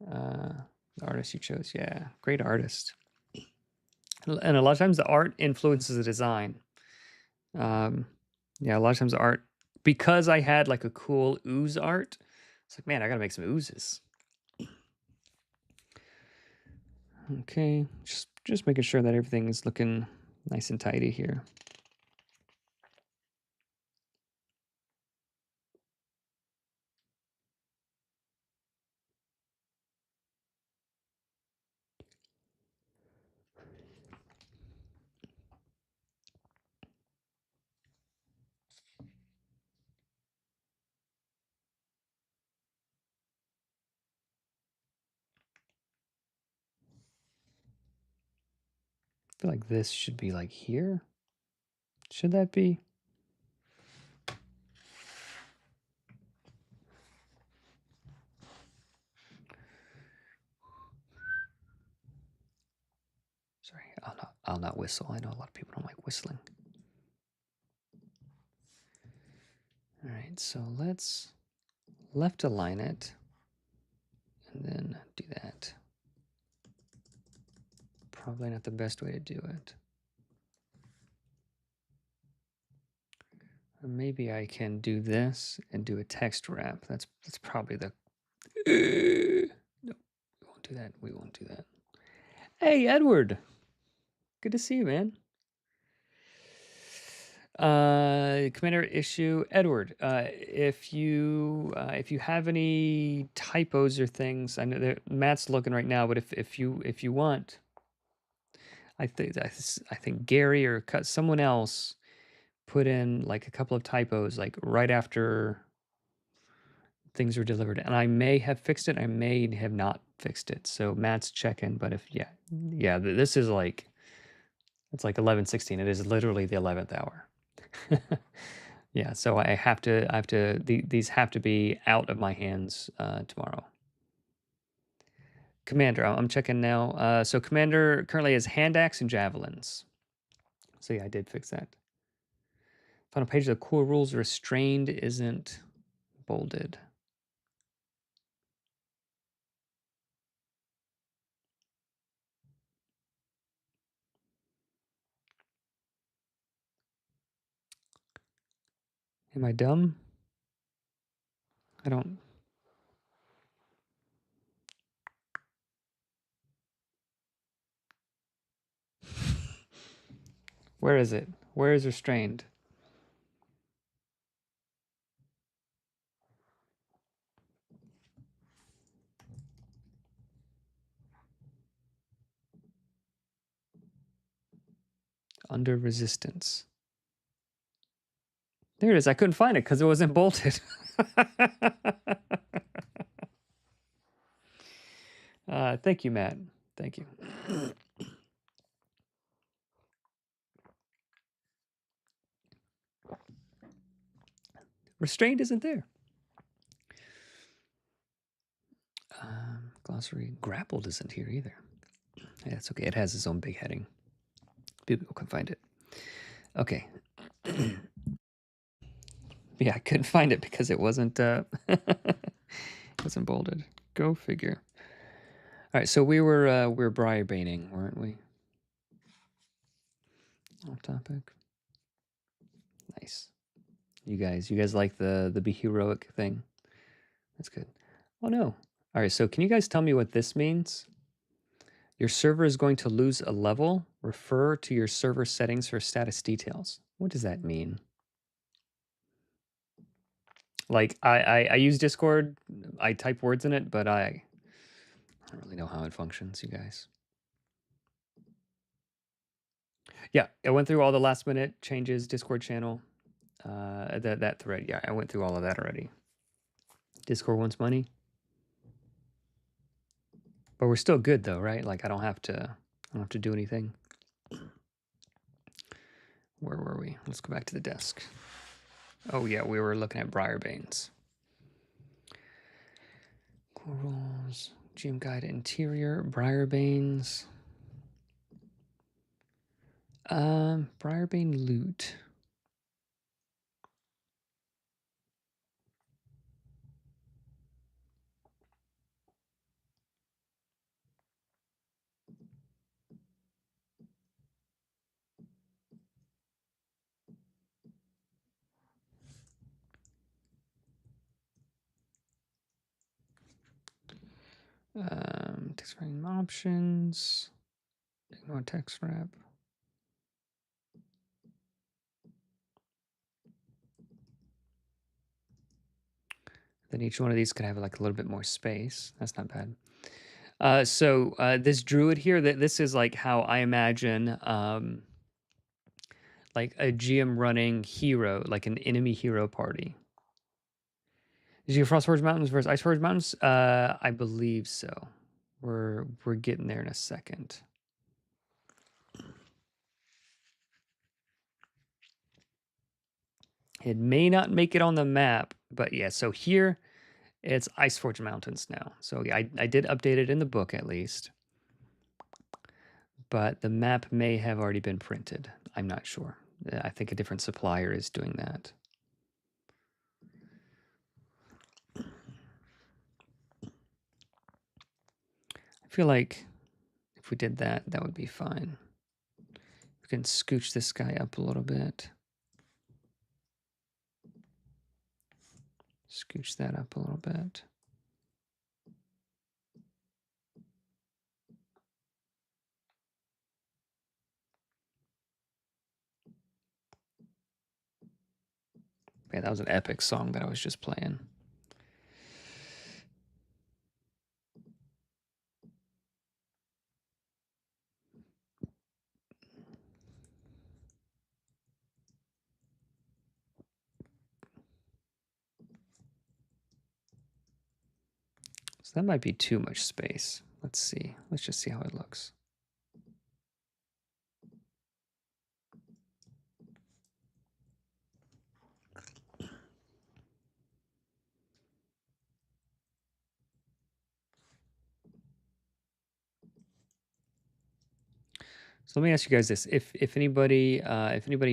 the artist you chose, yeah, great artist. And a lot of times the art influences the design. Yeah, a lot of times the art, because I had like a cool ooze art, it's like, man, I gotta make some oozes. Okay, just making sure that everything is looking nice and tidy here. I feel like this should be like here. Should that be? Sorry, I'll not whistle. I know a lot of people don't like whistling. All right, so let's left align it and then do that. Probably not the best way to do it. Or maybe I can do this and do a text wrap. That's probably the. No, we won't do that. We won't do that. Hey, Edward. Good to see you, man. Commander issue, Edward. If you have any typos or things, I know that Matt's looking right now, but if you want, I think Gary or someone else put in like a couple of typos like right after things were delivered, and I may have fixed it. I may have not fixed it. So Matt's checking, but if yeah, this is like it's like 11:16. It is literally the 11th hour. Yeah, so these have to be out of my hands tomorrow. Commander, I'm checking now. So Commander currently has hand axe and javelins. So yeah, I did fix that. Final page, the core rules restrained isn't bolded. Am I dumb? I don't... Where is it? Where is restrained? Under resistance. There it is. I couldn't find it because it wasn't bolted. Thank you, Matt. Thank you. Restrained isn't there. Glossary. Grappled isn't here either. Yeah, that's okay. It has its own big heading. People can find it. Okay. Yeah, I couldn't find it because it wasn't wasn't bolded. Go figure. All right, so we were briar baiting, weren't we? Off topic. Nice. You guys like the be heroic thing? That's good. Oh no. All right, so can you guys tell me what this means? Your server is going to lose a level. Refer to your server settings for status details. What does that mean? Like I use Discord, I type words in it, but I don't really know how it functions, you guys. Yeah, I went through all the last minute changes, Discord channel, that thread. Yeah, I went through all of that already. Discord wants money, but we're still good though, right? Like I don't have to do anything. Where were we? Let's go back to the desk. Oh yeah, we were looking at Briarbanes. Core rules, GM guide, interior, Briarbanes. Briarbane loot. Text writing options. Ignore text wrap. Then each one of these could have like a little bit more space. That's not bad. So this druid here, this is like how I imagine like a GM running hero, like an enemy hero party. Is your Frostforge Mountains versus Iceforge Mountains? I believe so. We're getting there in a second. It may not make it on the map, but yeah. So here, it's Iceforge Mountains now. So yeah, I did update it in the book at least, but the map may have already been printed. I'm not sure. I think a different supplier is doing that. I feel like if we did that, that would be fine. We can scooch this guy up a little bit. Scooch that up a little bit. Yeah, that was an epic song that I was just playing. So that might be too much space. Let's see. Let's just see how it looks. So let me ask you guys this: if anybody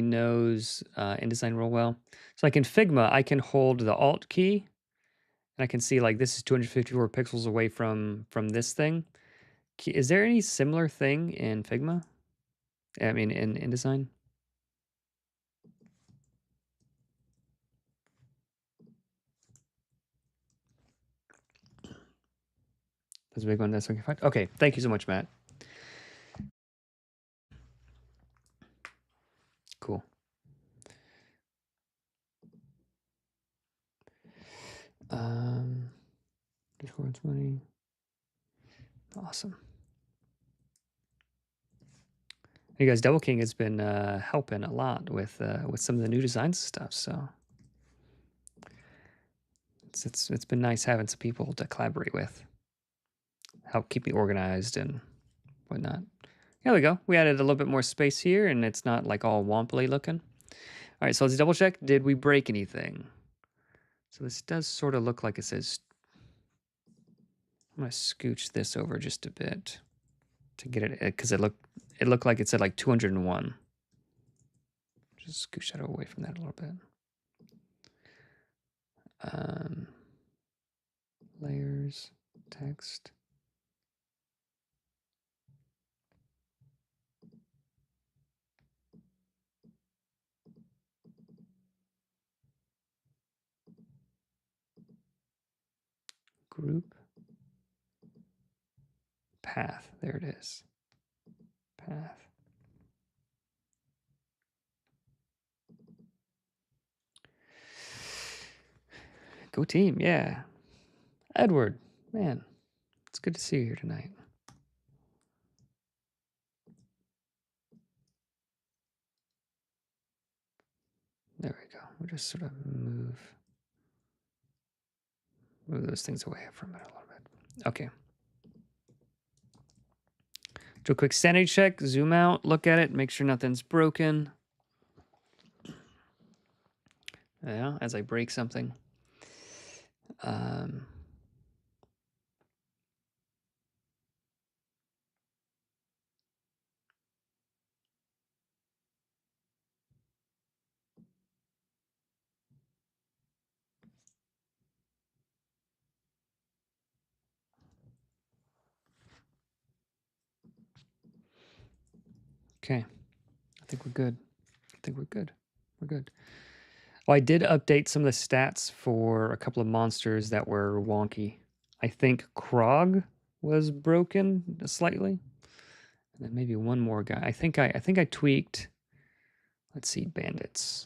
knows InDesign real well, so like in Figma, I can hold the Alt key, and I can see like this is 254 pixels away from this thing. Is there any similar thing in Figma? I mean, in InDesign? That's a big one. That's okay. Fine. Okay. Thank you so much, Matt. Cool. Discord's money. Awesome. You guys, Double King has been helping a lot with some of the new designs stuff. So it's been nice having some people to collaborate with, help keep me organized and whatnot. There we go. We added a little bit more space here, and it's not like all womply looking. All right, so let's double check. Did we break anything? So this does sort of look like it says. I'm gonna scooch this over just a bit to get it, because it looked like it said like 201. Just scooch that away from that a little bit. Layers, text. Group. Path. There it is. Path. Go team, yeah. Edward, man, it's good to see you here tonight. There we go. We'll just sort of move those things away from it a little bit. Okay. Do a quick sanity check, zoom out, look at it, make sure nothing's broken. Yeah, as I break something. Okay. I think we're good. We're good. Well, I did update some of the stats for a couple of monsters that were wonky. I think Krog was broken slightly. And then maybe one more guy. I think I tweaked. Let's see, bandits.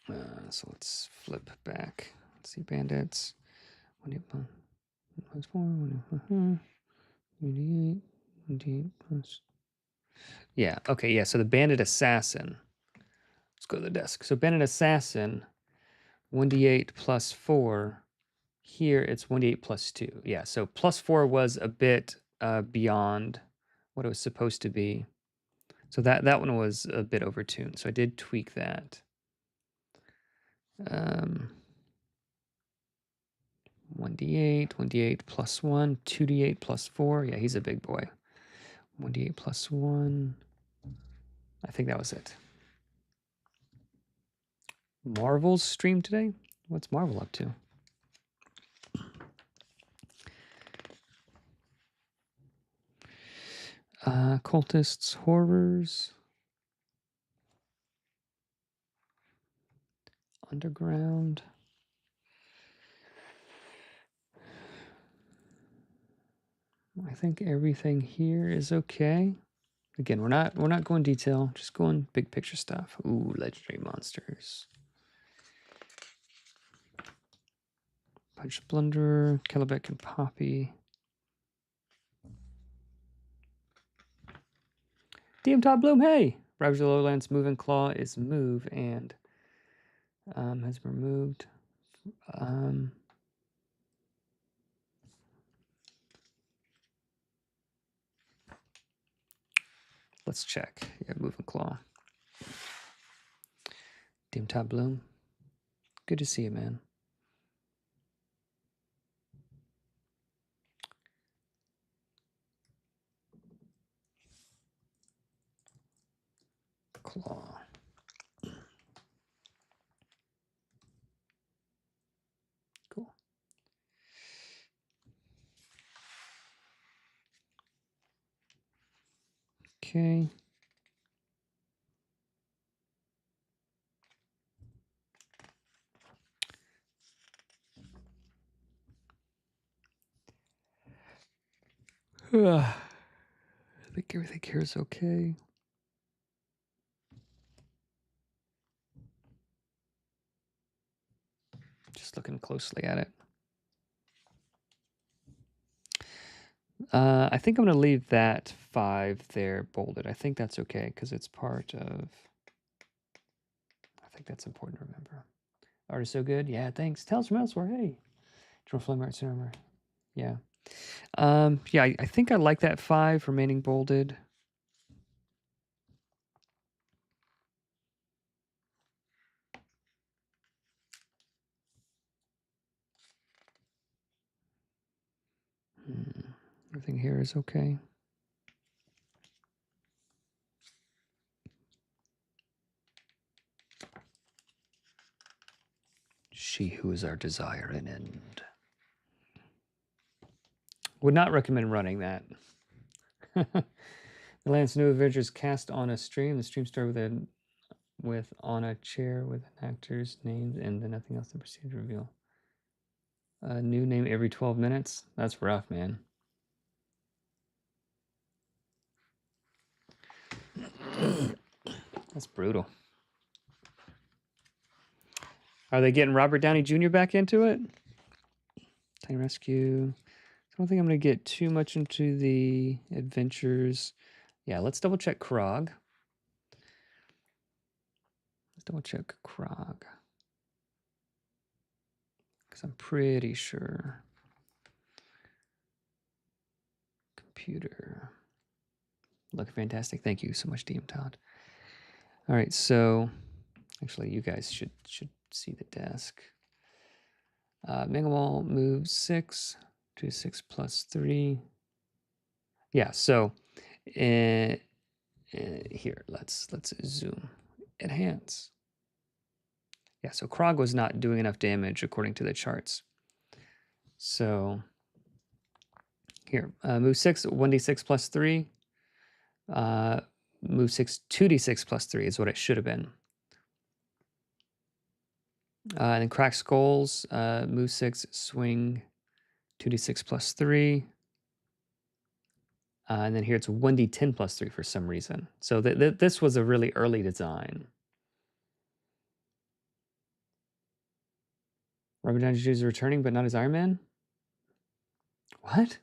So let's flip back. Let's see, bandits. 1d8 plus. Yeah. Okay. Yeah. So the bandit assassin. Let's go to the desk. So bandit assassin, 1d8 plus 4. Here it's 1d8 plus 2. Yeah. So plus 4 was a bit beyond what it was supposed to be. So that one was a bit overtuned. So I did tweak that. 1d8 plus 1, 2d8 plus 4. Yeah, he's a big boy. 1d8 plus 1. I think that was it. Marvel's stream today? What's Marvel up to? Cultists, horrors. Underground. I think everything here is okay. Again, we're not going detail, just going big picture stuff. Ooh, legendary monsters. Punch Blunder, Kellebec, and Poppy. DM Top Bloom, hey! Ravage the Lowlands, Move and Claw is move and has been removed. Let's check. Yeah, Move and Claw. DM Top Bloom. Good to see you, man. flaw. Cool. Okay. I think everything here is okay. Just looking closely at it. I think I'm going to leave that 5 there bolded. I think that's okay because it's part of... I think that's important to remember. Art is so good. Yeah, thanks. Tales from elsewhere. Hey. General Flame Art Cinema. Yeah. Yeah, I think I like that 5 remaining bolded. Everything here is okay. She who is our desire and end. Would not recommend running that. The Lance New Adventures cast on a stream. The stream started with on a chair with an actor's names and then nothing else to proceed to reveal. A new name every 12 minutes. That's rough, man. That's brutal. Are they getting Robert Downey Jr. back into it? Tiny Rescue. I don't think I'm going to get too much into the adventures. Yeah, let's double check Krog. Let's double check Krog. Because I'm pretty sure. Computer. Looking fantastic. Thank you so much, DM Todd. All right, so actually you guys should see the desk. Mega move 6 to 6 plus 3. Yeah, so here, let's zoom. Enhance. Yeah, so Krog was not doing enough damage according to the charts. So here, move 6, 1d6 plus 3. Move 6, 2d6 plus 3 is what it should have been. And then Crack Skulls, move 6, swing 2d6 plus 3. And then here it's 1d10 plus 3 for some reason. So this was a really early design. Robert Downey Jr. is returning, but not as Iron Man? What?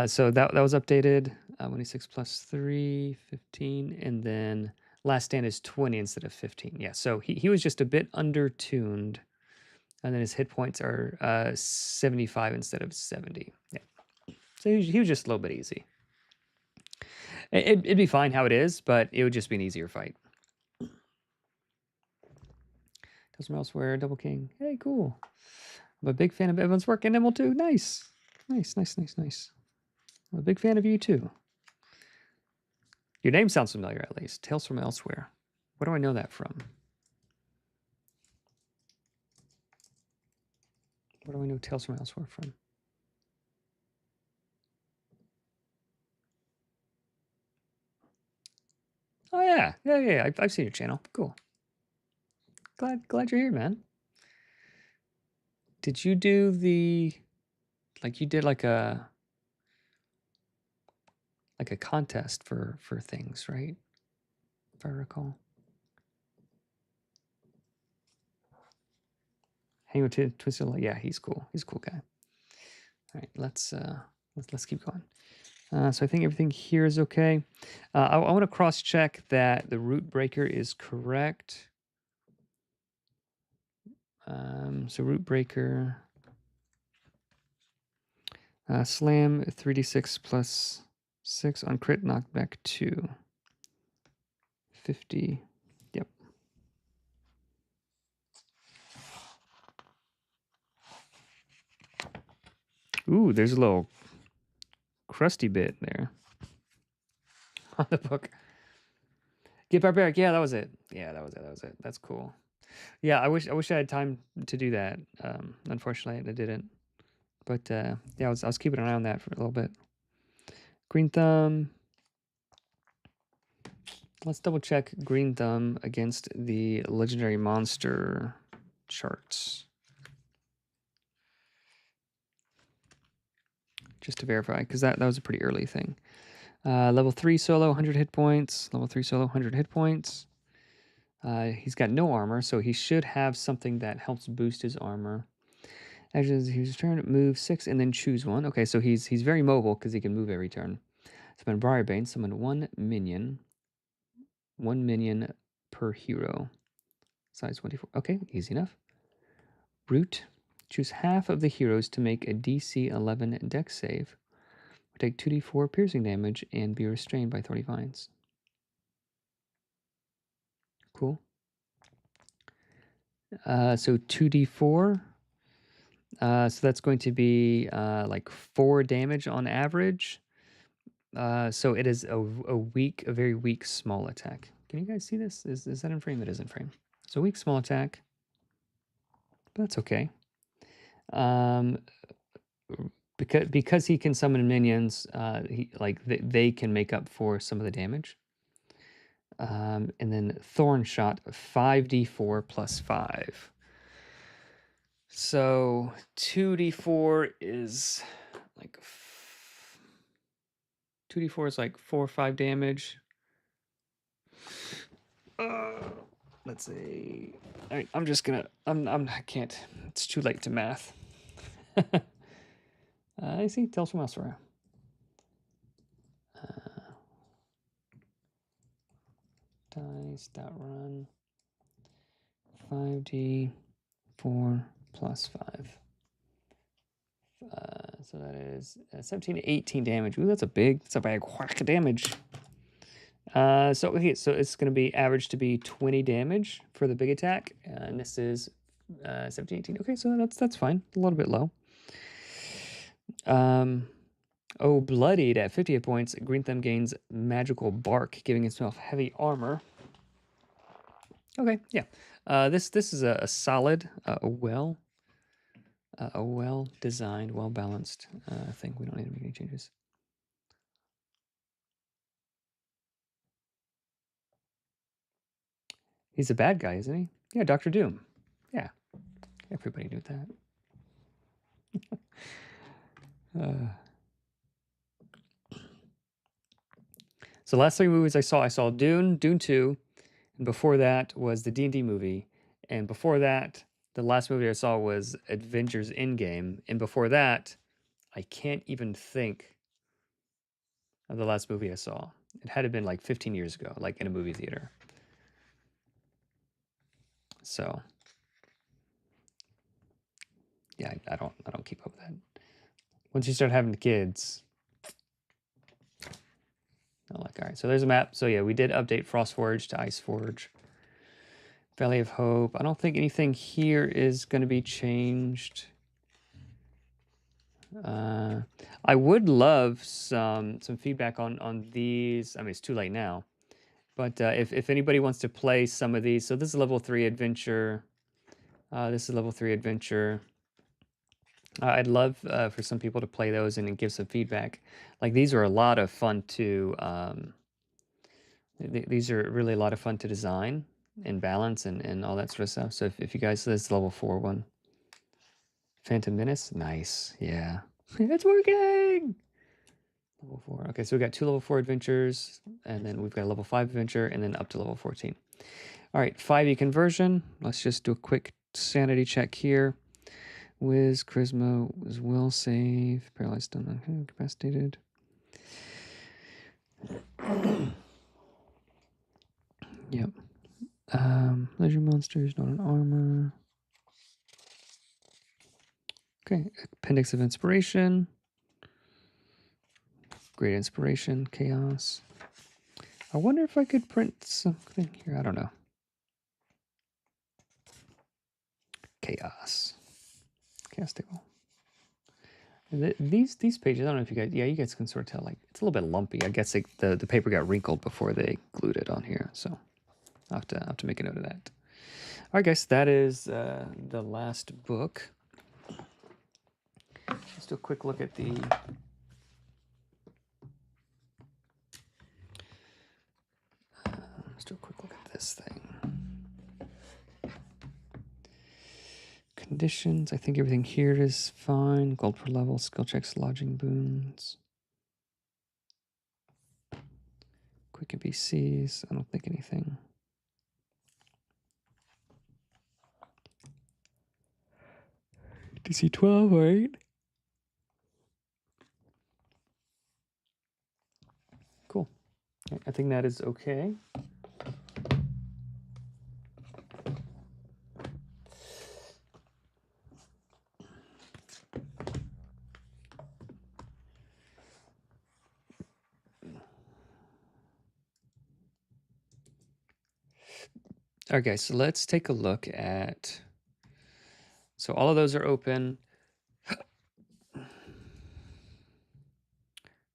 So that was updated. 1d6 plus 3, 15. And then Last Stand is 20 instead of 15. Yeah, so he was just a bit under-tuned. And then his hit points are 75 instead of 70. Yeah. So he was just a little bit easy. It'd be fine how it is, but it would just be an easier fight. Tales from Elsewhere, Double King. Hey, cool. I'm a big fan of Evan's work and ML2. Nice. Nice, nice, nice, nice. I'm a big fan of you too. Your name sounds familiar at least. Tales from Elsewhere. Where do I know that from? Where do I know Tales from Elsewhere from? Oh yeah, yeah. I've seen your channel. Cool. Glad you're here, man. Did you do the, like you did like a contest for things, right? If I recall. Hang with Twisted Light. Yeah, he's cool. He's a cool guy. All right, let's keep going. So I think everything here is okay. I want to cross-check that the root breaker is correct. So root breaker, slam 3d6 plus 6 on crit, knockback 2. 50. Yep. Ooh, there's a little crusty bit there on the book. Get barbaric. Yeah, that was it. Yeah, that was it. That was it. That's cool. Yeah, I wish I had time to do that. Unfortunately, I didn't. But yeah, I was keeping an eye on that for a little bit. Green Thumb. Let's double check Green Thumb against the legendary monster charts. Just to verify, because that was a pretty early thing. Level 3 solo, 100 hit points. Level 3 solo, 100 hit points. He's got no armor, so he should have something that helps boost his armor. Actually, he's turn, move 6, and then choose one. Okay, so he's very mobile because he can move every turn. Summon Briarbane, summon one minion per hero. Size 24. Okay, easy enough. Root. Choose half of the heroes to make a DC 11 dex save. Take 2d4 piercing damage and be restrained by 30 vines. Cool. So 2d4. So that's going to be like 4 damage on average. So it is a very weak small attack. Can you guys see this? Is that in frame? It is in frame. So weak small attack. But that's okay. Because he can summon minions, they can make up for some of the damage. And then Thorn Shot, 5d4 plus 5. So 2d4 is like 2d4 is like 4 or 5 damage. Let's see. All right, I'm just gonna. I can't. It's too late to math. I see. Tales from elsewhere. Dice.run 5d4 plus 5. So that is 17 to 18 damage. Ooh, that's a big whack of damage. So it's going to be average to be 20 damage for the big attack, and this is 17, 18. Okay, so that's fine. A little bit low. Oh, bloodied at 50 hit points. Green Thumb gains magical bark, giving himself heavy armor. Okay, yeah. This is a solid, a well designed, well balanced thing. We don't need to make any changes. He's a bad guy, isn't he? Yeah, Dr. Doom. Yeah, everybody knew that. So last 3 movies I saw Dune, Dune 2, and before that was the D&D movie, and before that, the last movie I saw was Avengers Endgame, and before that, I can't even think of the last movie I saw. It had to have been like 15 years ago, like in a movie theater. So, yeah, I don't keep up with that. Once you start having kids, I'm like, all right. So there's a map. So yeah, we did update Frostforge to Iceforge. Valley of Hope. I don't think anything here is going to be changed. I would love some feedback on these. I mean, it's too late now, but if anybody wants to play some of these, so this is level 3 adventure. This is level 3 adventure. I'd love for some people to play those and give some feedback. Like these are a lot of fun to. These are really a lot of fun to design and balance and all that sort of stuff. So if you guys, this is level 4 one. Phantom Menace, nice, yeah. It's working! Level 4. Okay, so we got 2 level 4 adventures, and then we've got a level 5 adventure, and then up to level 14. All right, 5e conversion. Let's just do a quick sanity check here. Wiz, Charisma, was will save, paralyzed, incapacitated. Yep. Leisure monsters, not an armor. Okay, Appendix of Inspiration. Great Inspiration, Chaos. I wonder if I could print something here. I don't know. Chaos. Chaos table. These pages, I don't know if you guys, yeah, you guys can sort of tell, like, it's a little bit lumpy. I guess the paper got wrinkled before they glued it on here, so I'll have to make a note of that. All right, guys, that is the last book. Let's do a quick look at the... let's do a quick look at this thing. Conditions, I think everything here is fine. Gold per level, skill checks, lodging boons. Quick NPCs, I don't think anything. DC 12, all right. Cool. I think that is okay. All right, guys, so let's take a look at... So all of those are open.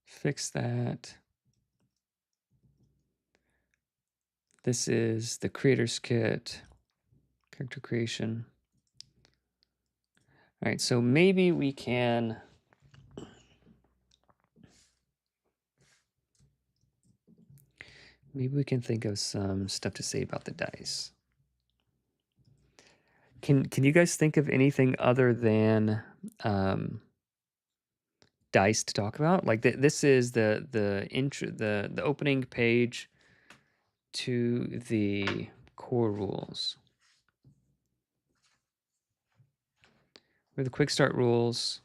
Fix that. This is the creator's kit, character creation. All right, so maybe we can... maybe we can think of some stuff to say about the dice. Can you guys think of anything other than dice to talk about? Like this is the intro, the opening page to the core rules. Where the quick start rules.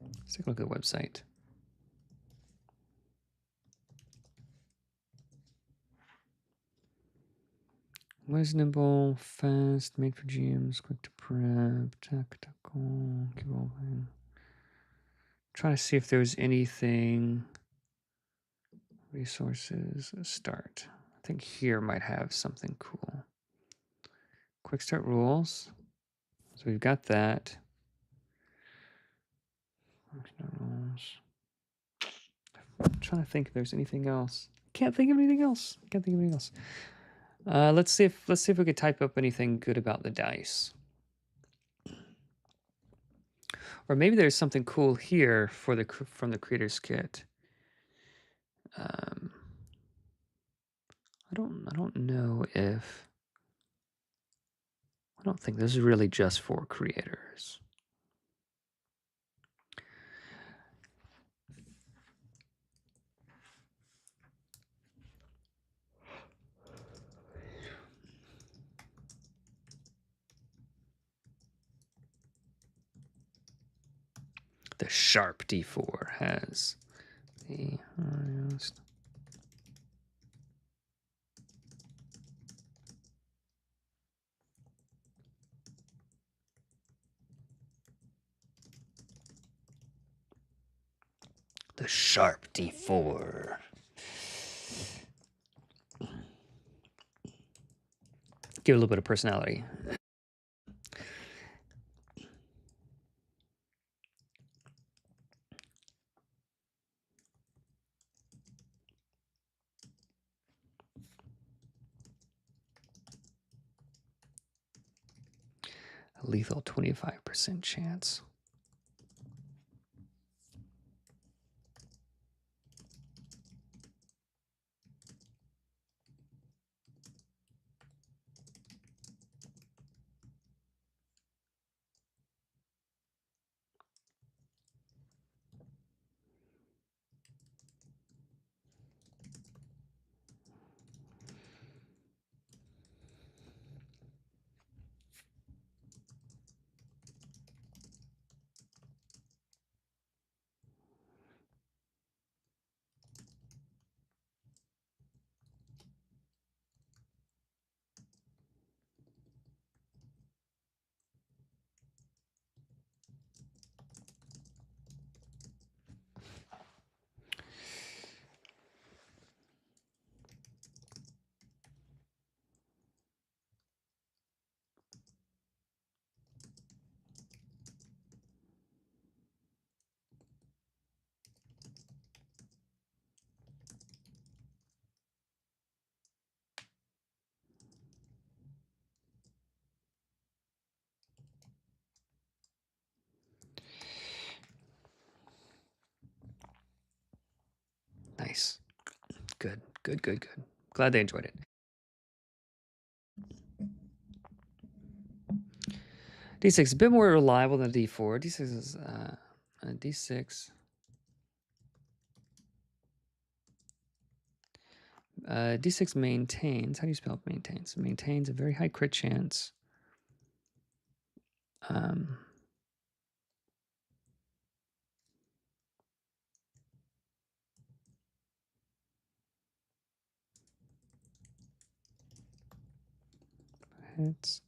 Let's take a look at the website. What is nimble, fast, made for GMs, quick to prep, tactical, keep evolving. Trying to see if there's anything. Resources, start. I think here might have something cool. Quick start rules. So we've got that. Rules. I'm trying to think if there's anything else. Can't think of anything else. Let's see if we could type up anything good about the dice. Or maybe there's something cool here for from the creator's kit. I don't know if... I don't think this is really just for creators. The sharp D4 has the highest. The sharp D4. Give it a little bit of personality. A lethal 25% chance. Good, good, good, good. Glad they enjoyed it. D6 a bit more reliable than D4. D6 is a D6. D6 maintains. How do you spell maintains? Maintains a very high crit chance. Hits.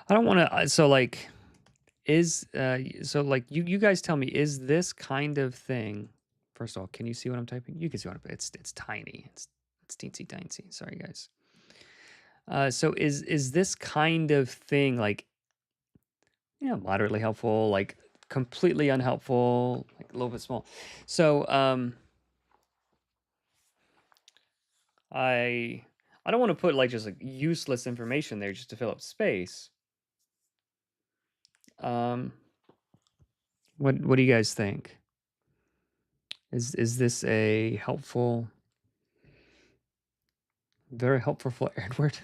I don't want to. So like, so like you guys tell me, is this kind of thing? First of all, can you see what I'm typing? You can see what I'm. It's tiny. It's teensy tiny. Sorry guys. So is this kind of thing like, moderately helpful, like completely unhelpful, like a little bit small? So I don't want to put like just like useless information there just to fill up space. What do you guys think? Is this a helpful, very helpful for Edward?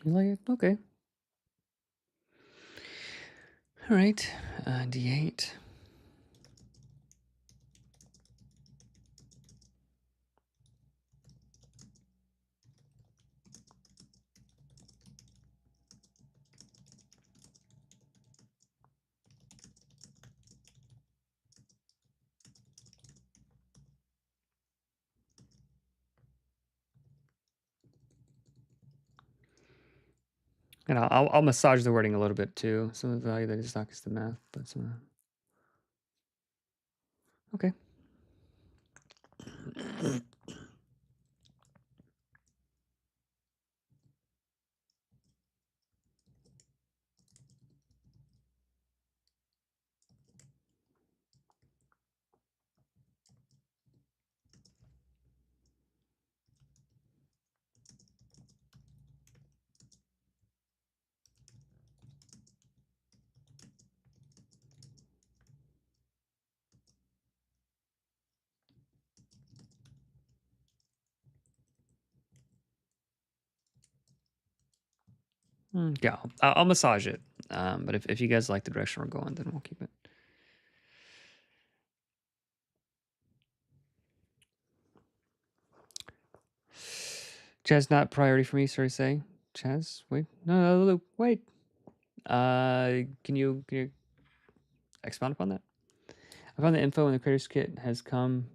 You like it? Okay. All right. D8. And I'll massage the wording a little bit too. Some of the value that is not is the math, but some. Okay. Yeah, I'll massage it. But if you guys like the direction we're going, then we'll keep it. Chaz, not priority for me. Sorry, to say. Chaz, wait, no, wait. Can you expound upon that? I found the info in the creators kit has come.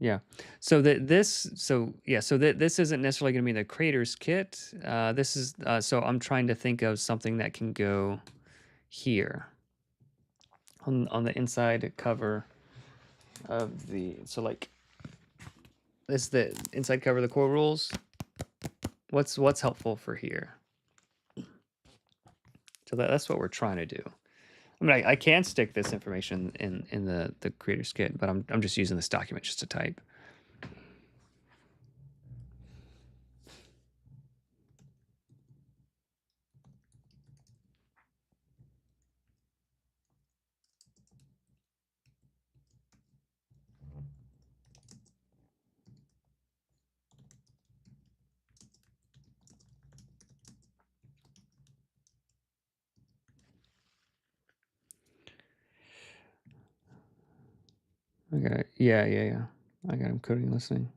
Yeah. So this isn't necessarily going to be the creators kit. This is so I'm trying to think of something that can go here on the inside cover of the, so like this is the inside cover of the core rules. What's helpful for here? So that's what we're trying to do. I mean, I can stick this information in the creators kit, but I'm just using this document just to type. I got it. Yeah. I got him coding listening.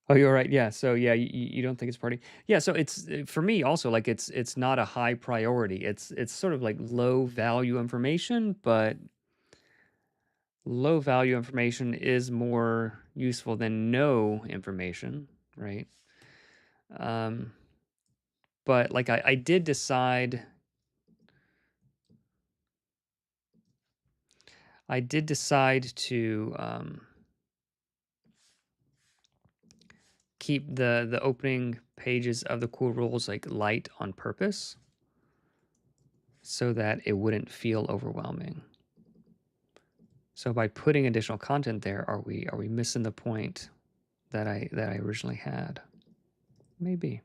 Oh, you're right. Yeah. So yeah, you don't think it's party? Yeah. So it's for me also like it's not a high priority. It's sort of like low value information, but low value information is more useful than no information, right? Um, but like I did decide. I did decide to keep the opening pages of the cool rules like light on purpose, so that it wouldn't feel overwhelming. So by putting additional content there, are we missing the point that I originally had? Maybe.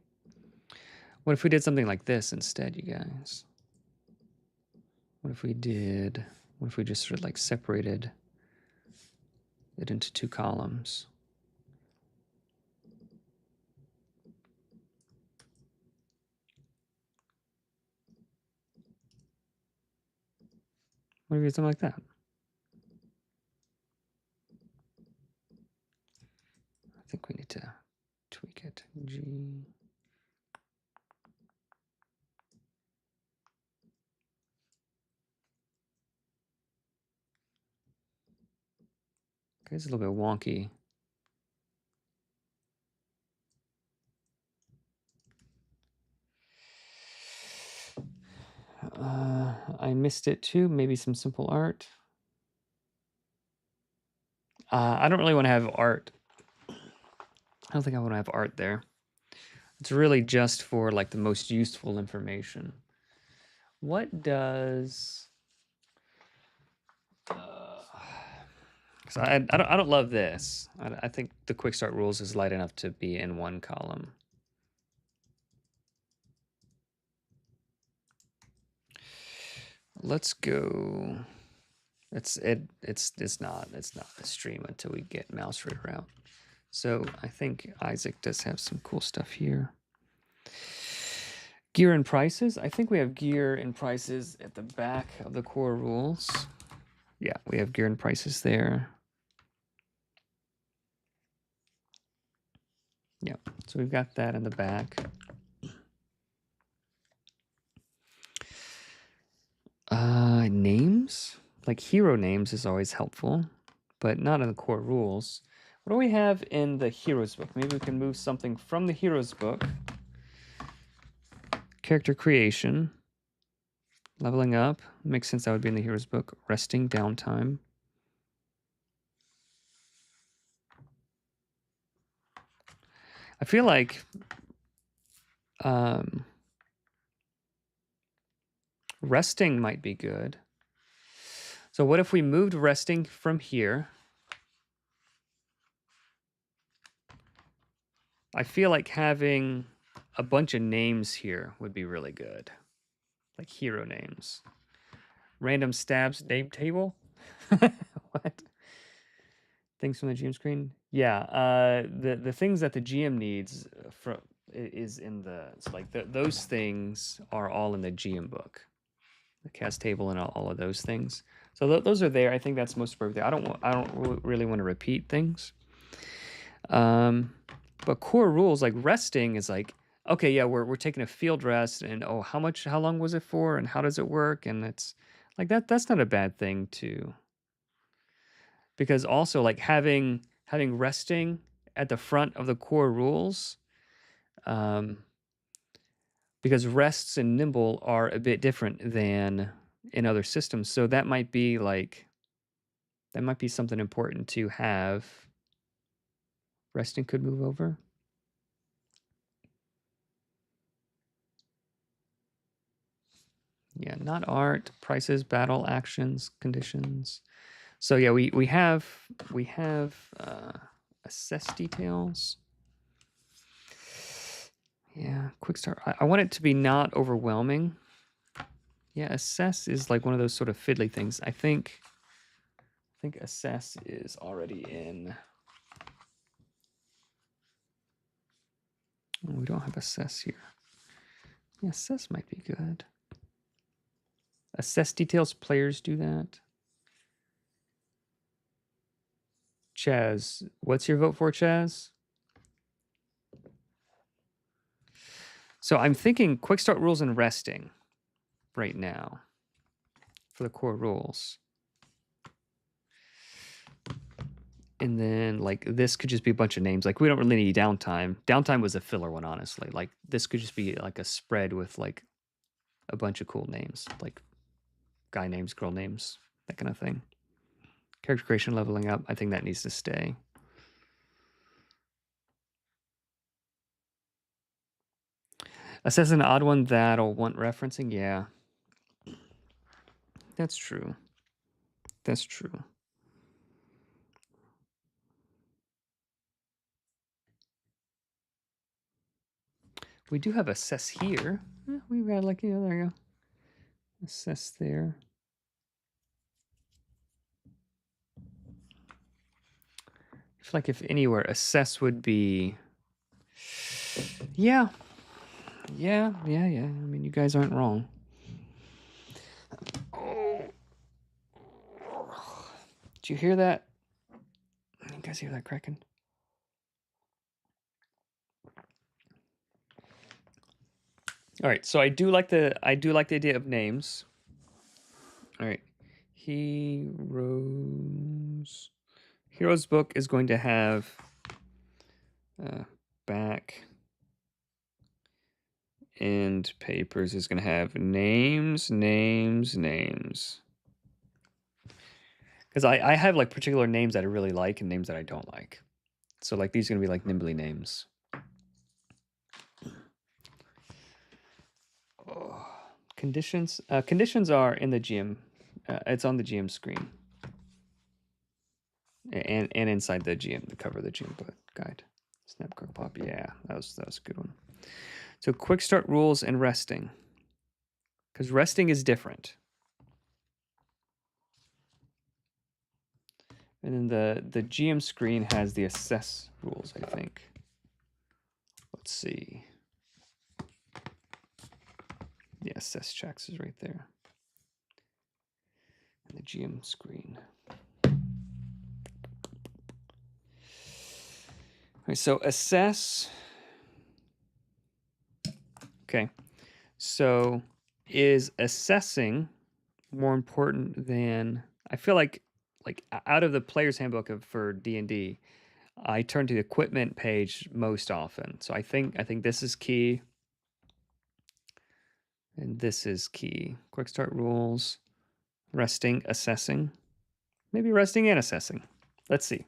What if we did something like this instead, you guys? What if we just sort of like separated it into two columns? What if we did something like that? I think we need to tweak it. G. Okay, it's a little bit wonky. I missed it too. Maybe some simple art. I don't really want to have art. I don't think I want to have art there. It's really just for like the most useful information. What does? So I don't love this. I think the quick start rules is light enough to be in one column. Let's go. It's not a stream until we get mouse reader out. So I think Isaac does have some cool stuff here. Gear and prices. I think we have gear and prices at the back of the core rules. Yeah, we have gear and prices there. Yeah, so we've got that in the back. Names? Like hero names is always helpful, but not in the core rules. What do we have in the heroes book? Maybe we can move something from the heroes book. Character creation. Leveling up. Makes sense that would be in the heroes book. Resting, downtime. I feel like resting might be good. So what if we moved resting from here? I feel like having a bunch of names here would be really good. Like hero names. Random stabs name table? What? Things from the GM screen? Yeah, the things that the GM needs from is in the so like those things are all in the GM book. The cast table and all of those things. So those are there. I think that's most appropriate. I don't really want to repeat things. But core rules like resting is like, okay, yeah, we're taking a field rest, and oh, how long was it for, and how does it work? And it's like that's not a bad thing to, because also like having resting at the front of the core rules, because rests and nimble are a bit different than in other systems, so that might be something important to have. Resting could move over. Yeah, not art, prices, battle, actions, conditions. So yeah, we have assess details. Yeah, quick start. I want it to be not overwhelming. Yeah, assess is like one of those sort of fiddly things. I think assess is already in. Oh, we don't have assess here. Yeah, assess might be good. Assess details, players do that. Chaz, what's your vote for, Chaz? So I'm thinking quick start rules and resting right now for the core rules. And then like this could just be a bunch of names. Like we don't really need downtime. Downtime was a filler one, honestly. Like this could just be like a spread with like a bunch of cool names, like guy names, girl names, that kind of thing. Character creation, leveling up. I think that needs to stay. Assess an odd one that'll want referencing. Yeah, that's true. That's true. We do have assess here. We've got like, there you go. Assess there. I feel like if anywhere, assess would be. Yeah. Yeah. I mean, you guys aren't wrong. Oh. Did you hear that? You guys hear that cracking? All right, so I do like the idea of names. All right, Heroes book is going to have back end papers is going to have names. Because I have like particular names that I really like and names that I don't like. So like these are going to be like nimbly names. Oh. Conditions are in the GM. It's on the GM screen. And inside the GM, the cover of the GM guide. Snap, quick pop. Yeah, that was a good one. So quick start rules and resting. Because resting is different. And then the GM screen has the assess rules, I think. Let's see. The assess checks is right there. And the GM screen. All right, so assess. Okay. So is assessing more important than, I feel like out of the player's handbook for D&D, I turn to the equipment page most often. So I think this is key. And this is key. Quick start rules, resting, assessing. Maybe resting and assessing. Let's see.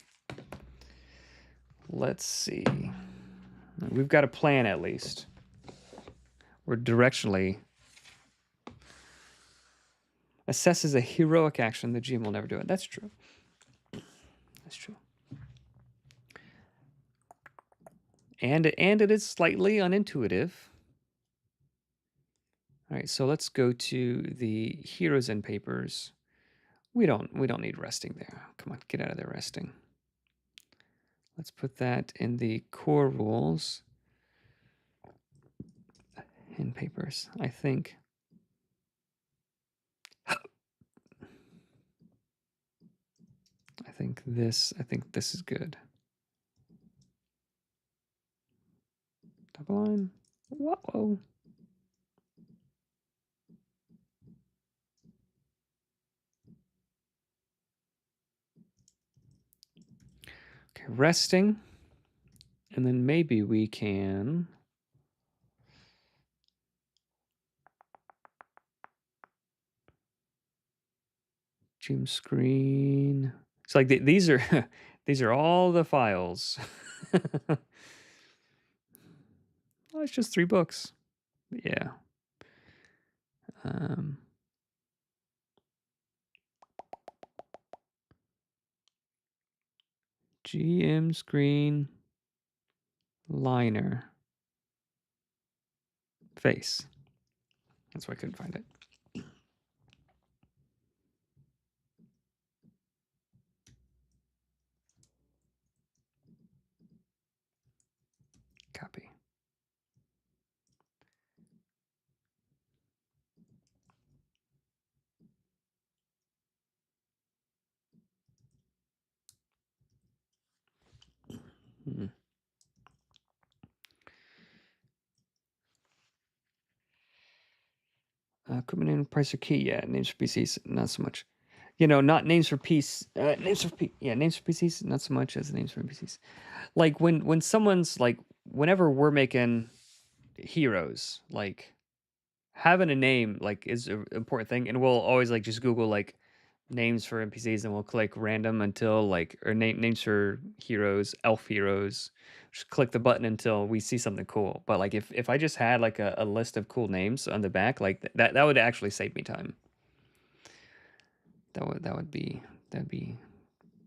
We've got a plan at least. We're directionally. Assess is a heroic action. The GM will never do it. That's true. That's true. And it is slightly unintuitive. All right, so let's go to the heroes and papers. We don't need resting there. Come on, get out of there resting. Let's put that in the core rules and papers. I think this is good. Double line. Whoa. Okay, resting. And then maybe we can Zoom screen. It's like these are these are all the files. Oh, it's just 3 books. Yeah. GM screen liner face. That's why I couldn't find it. Copy. Equipment name, price, or key. Yeah, names for PCs, not so much. You know, not names for piece. Names for PCs, not so much as names for NPCs. Like when someone's like, whenever we're making heroes, like having a name like is an important thing, and we'll always like just Google like names for NPCs, and we'll click random until like or names for heroes, elf heroes. Just click the button until we see something cool. But like if I just had like a list of cool names on the back, like that would actually save me time. That'd be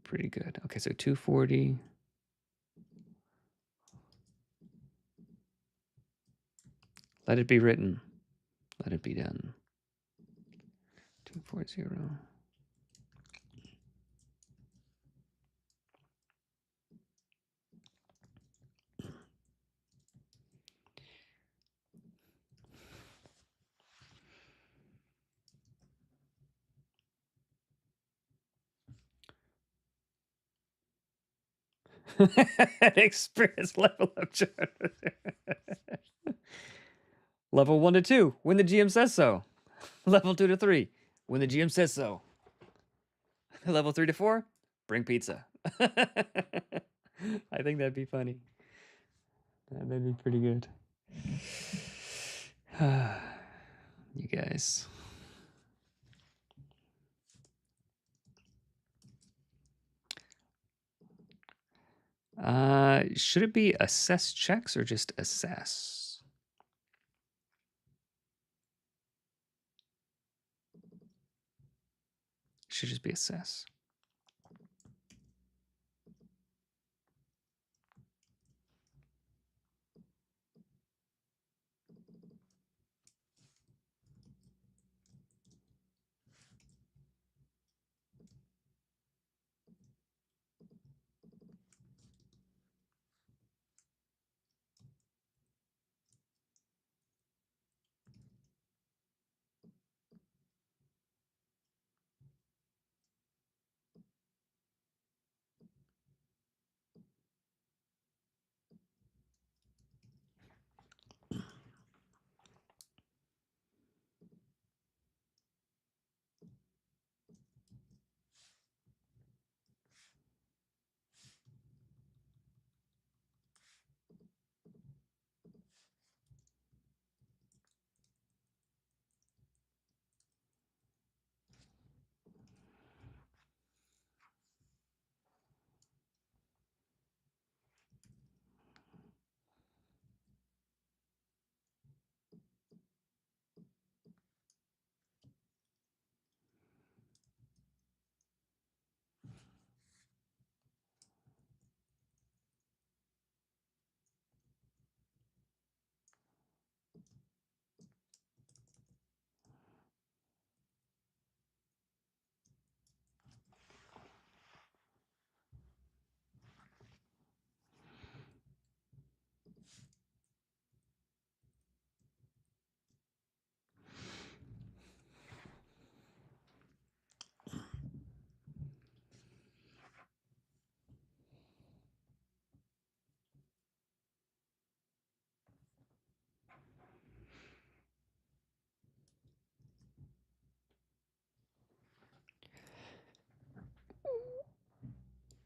pretty good. Okay, so 240. Let it be written. Let it be done. 240. Experience level up. Level 1 to 2, when the GM says so. Level 2 to 3, when the GM says so. Level 3 to 4, bring pizza. I think that'd be funny. That'd be pretty good. You guys. Should it be assess checks or just assess? Should just be assess.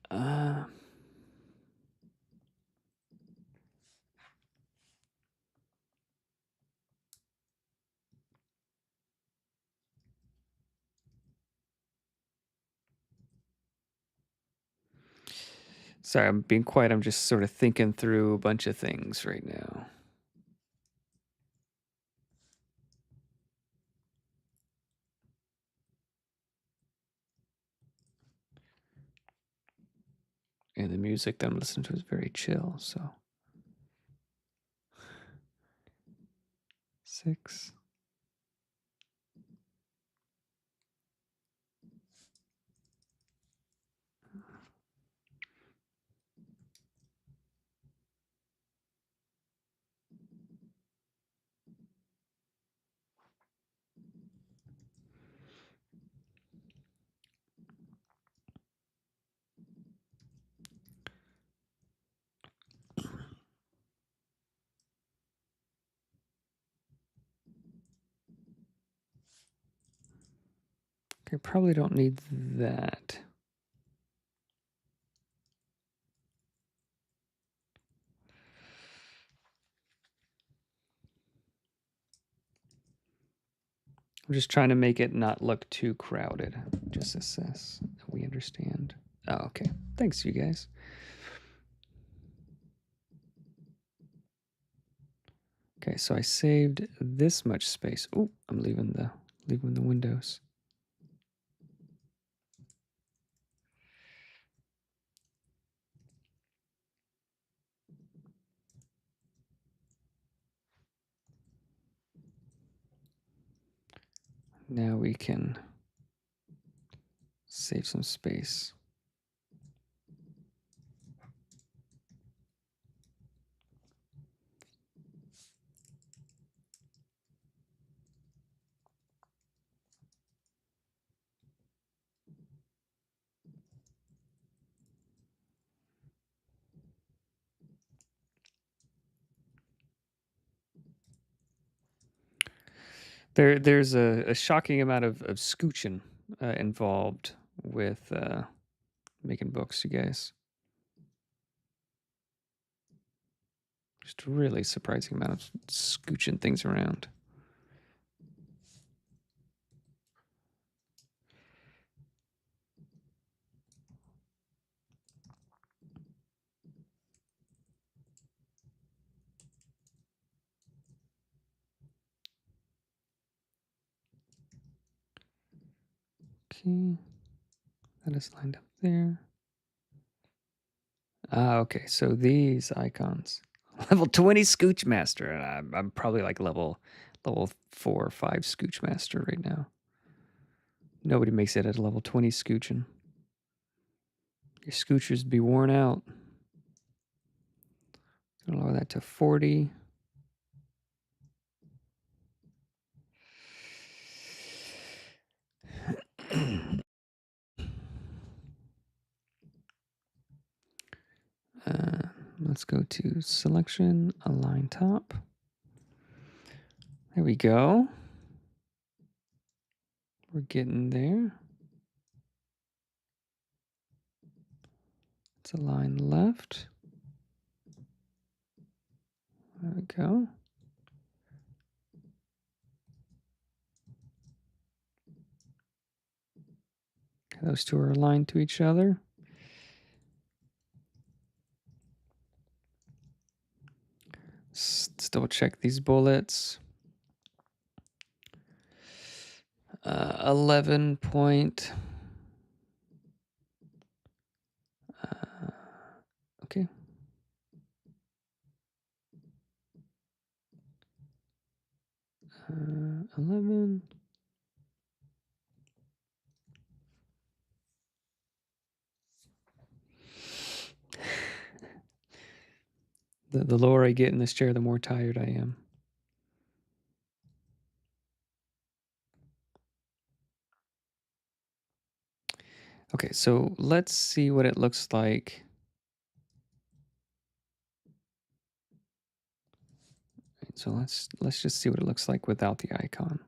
Uh, Sorry, I'm being quiet. I'm just sort of thinking through a bunch of things right now. And the music that I'm listening to is very chill, so. 6. Okay, probably don't need that. I'm just trying to make it not look too crowded. Just assess. We understand. Oh, okay. Thanks, you guys. Okay, so I saved this much space. Oh, I'm leaving the windows. Now we can save some space. There's a shocking amount of scooching involved with making books, you guys. Just a really surprising amount of scooching things around. Okay, that is lined up there. Ah, okay, so these icons. Level 20 Scooch Master, and I'm probably like level 4 or 5 Scooch Master right now. Nobody makes it at level 20 scooching. Your scoochers be worn out. Gonna lower that to 40. Let's go to selection, align top. There we go. We're getting there. Let's align left. There we go. Those two are aligned to each other. Let's double check these bullets. 11 point. Okay. Uh, 11. The lower I get in this chair, the more tired I am. Okay, so let's see what it looks like. So let's just see what it looks like without the icon.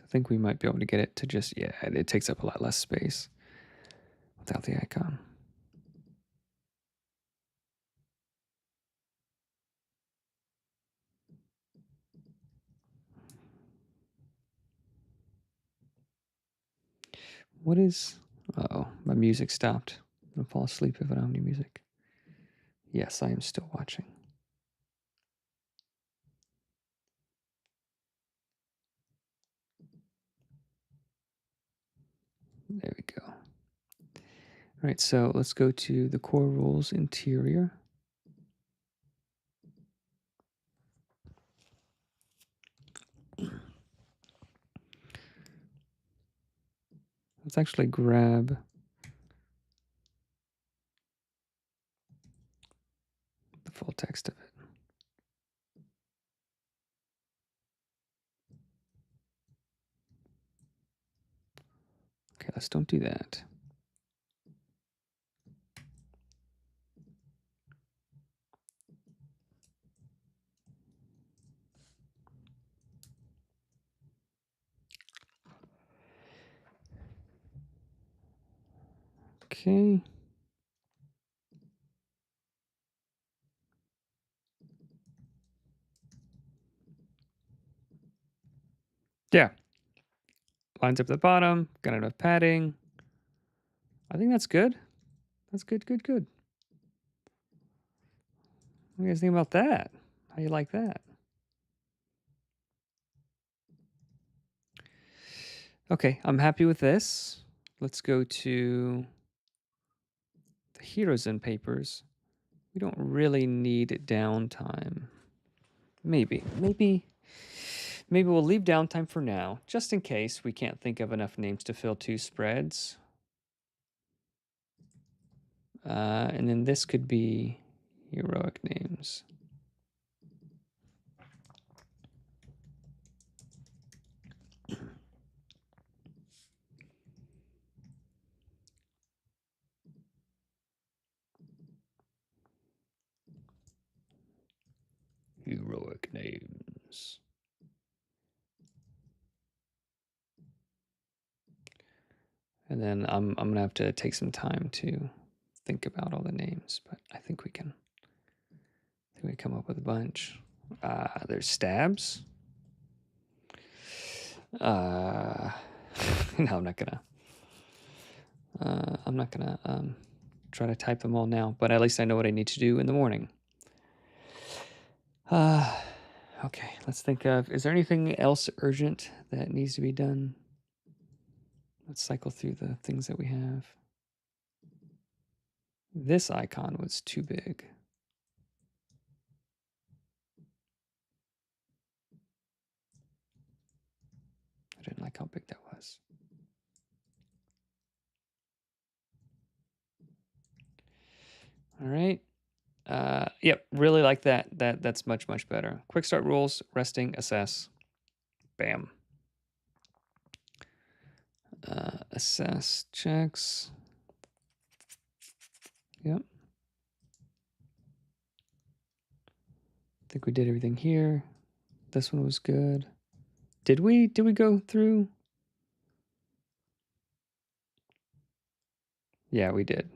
I think we might be able to get it to just, yeah, it takes up a lot less space without the icon. What is, uh-oh, my music stopped. I'm gonna fall asleep if I don't have any music. Yes, I am still watching. There we go. All right, so let's go to the core rules interior. Let's actually grab the full text of it. Okay, let's don't do that. Okay. Yeah. Lines up at the bottom. Got enough padding. I think that's good. That's good, good, good. What do you guys think about that? How you like that? Okay, I'm happy with this. Let's go to the heroes and papers. We don't really need downtime. Maybe we'll leave downtime for now, just in case we can't think of enough names to fill 2 spreads. And then this could be heroic names. Heroic names. And then I'm gonna have to take some time to think about all the names, but I think we can. I think we come up with a bunch. There's stabs. No, I'm not gonna. I'm not gonna try to type them all now, but at least I know what I need to do in the morning. Okay, let's think of, is there anything else urgent that needs to be done? Let's cycle through the things that we have. This icon was too big. I didn't like how big that was. All right. Yep, really like that. That's much, much better. Quick start rules, resting, assess. Bam. Assess checks. Yep. I think we did everything here. This one was good. Did we go through? Yeah, we did.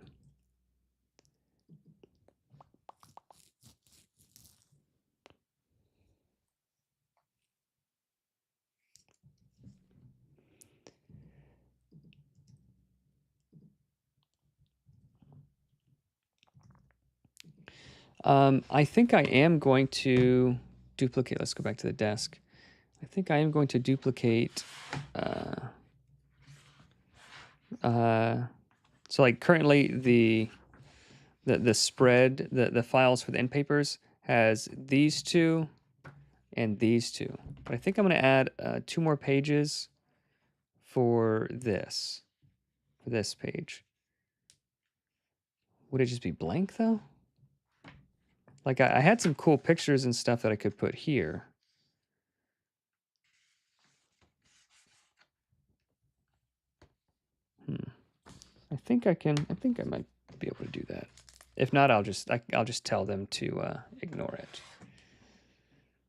I think I am going to duplicate. Let's go back to the desk. I think I am going to duplicate. So like currently the spread, the files for the end papers has these two and these two. But I think I'm going to add 2 more pages for this page. Would it just be blank though? Like I had some cool pictures and stuff that I could put here. I think I might be able to do that. If not, I'll just tell them to ignore it.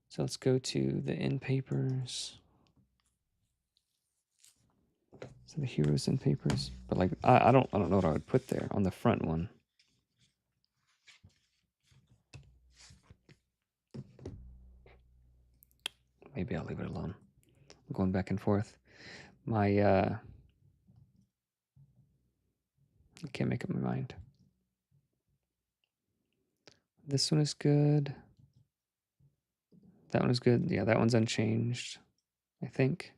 So let's go to the end papers. So the heroes and papers, but like I don't know what I would put there on the front one. Maybe I'll leave it alone. I'm going back and forth. I can't make up my mind. This one is good. That one is good. Yeah, that one's unchanged, I think.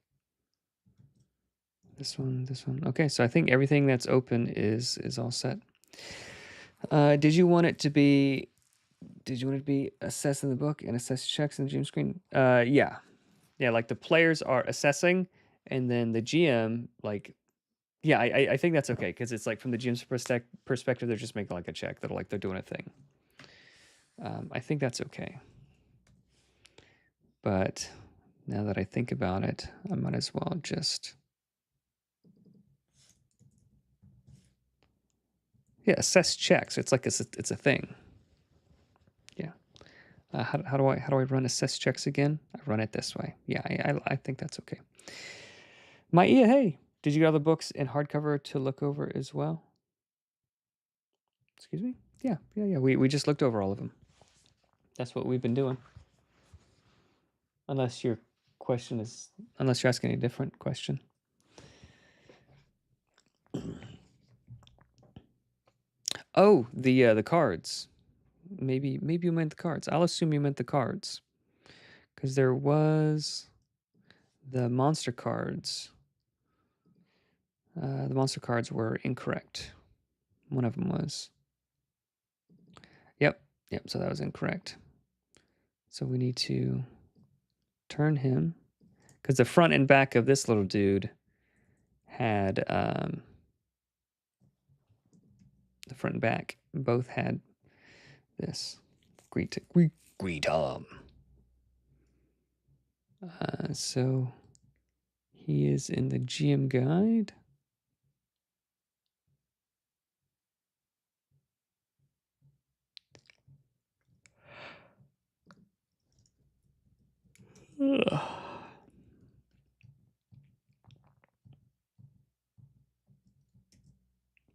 This one. Okay, so I think everything that's open is all set. Did you want it to be assess in the book and assess checks in the GM screen? Yeah. Yeah, like the players are assessing and then the GM, like, yeah, I think that's okay because it's like from the GM's perspective, they're just making like a check that like they're doing a thing. I think that's okay. But now that I think about it, I might as well just assess checks. It's like it's a thing. Yeah. How do I run assess checks again? I run it this way. Yeah, I think that's okay. Hey, did you get all the books in hardcover to look over as well? Excuse me? Yeah. We just looked over all of them. That's what we've been doing. Unless your question is, unless you're asking a different question. Oh, the cards. Maybe you meant the cards. I'll assume you meant the cards, because there was the monster cards. The monster cards were incorrect. One of them was. Yep. So that was incorrect. So we need to turn him, because the front and back of this little dude had the front and back both had this. Greet. So he is in the GM guide. Ugh.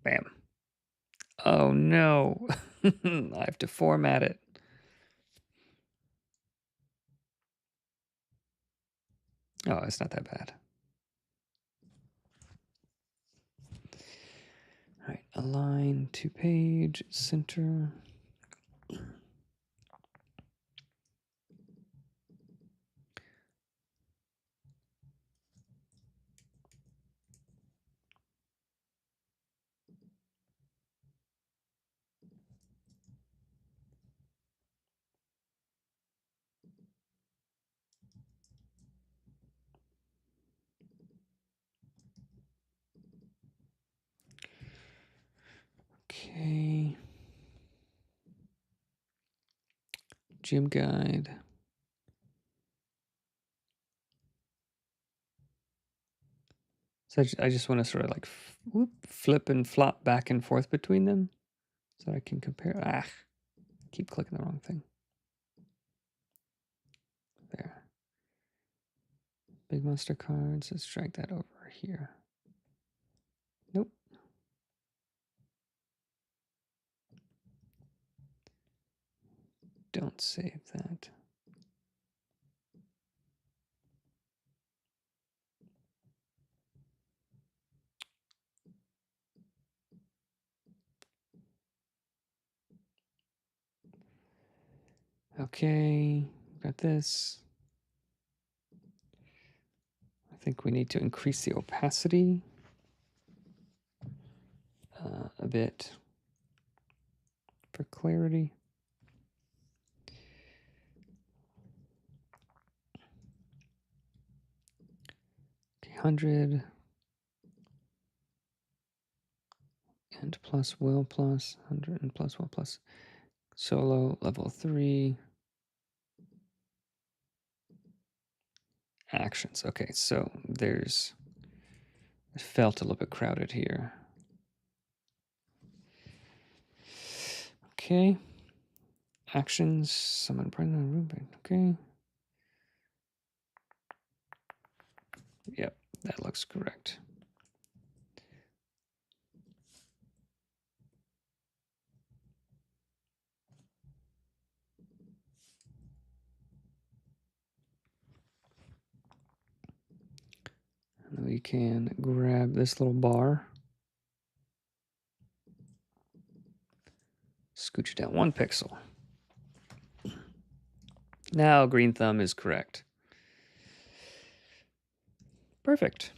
Bam. Oh no. I have to format it. Oh, it's not that bad. All right, align to page, center. Okay. Gym guide. So I just want to sort of like flip and flop back and forth between them so I can compare. Keep clicking the wrong thing. There. Big monster cards. Let's drag that over here. Nope. Don't save that. Okay, got this. I think we need to increase the opacity a bit for clarity. Okay, 100 and plus will plus 100 and plus will plus solo level 3 actions. Okay, so it felt a little bit crowded here. Okay. Actions, summon Brendan Rubin. Okay. Yep, that looks correct. And then we can grab this little bar. Scooch it down 1 pixel. Now green thumb is correct. Perfect.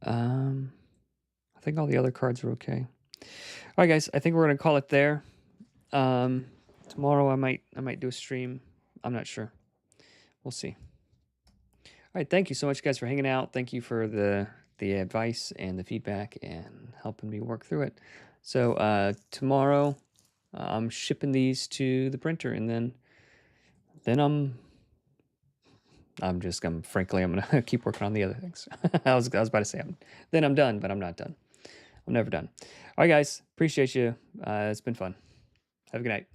I think all the other cards are okay. All right, guys. I think we're gonna call it there. Tomorrow I might do a stream. I'm not sure. We'll see. All right. Thank you so much, guys, for hanging out. Thank you for the advice and the feedback and helping me work through it. So tomorrow I'm shipping these to the printer, and then frankly, I'm gonna keep working on the other things. I was about to say then I'm done, but I'm not done. I'm never done. All right, guys, appreciate you. It's been fun. Have a good night.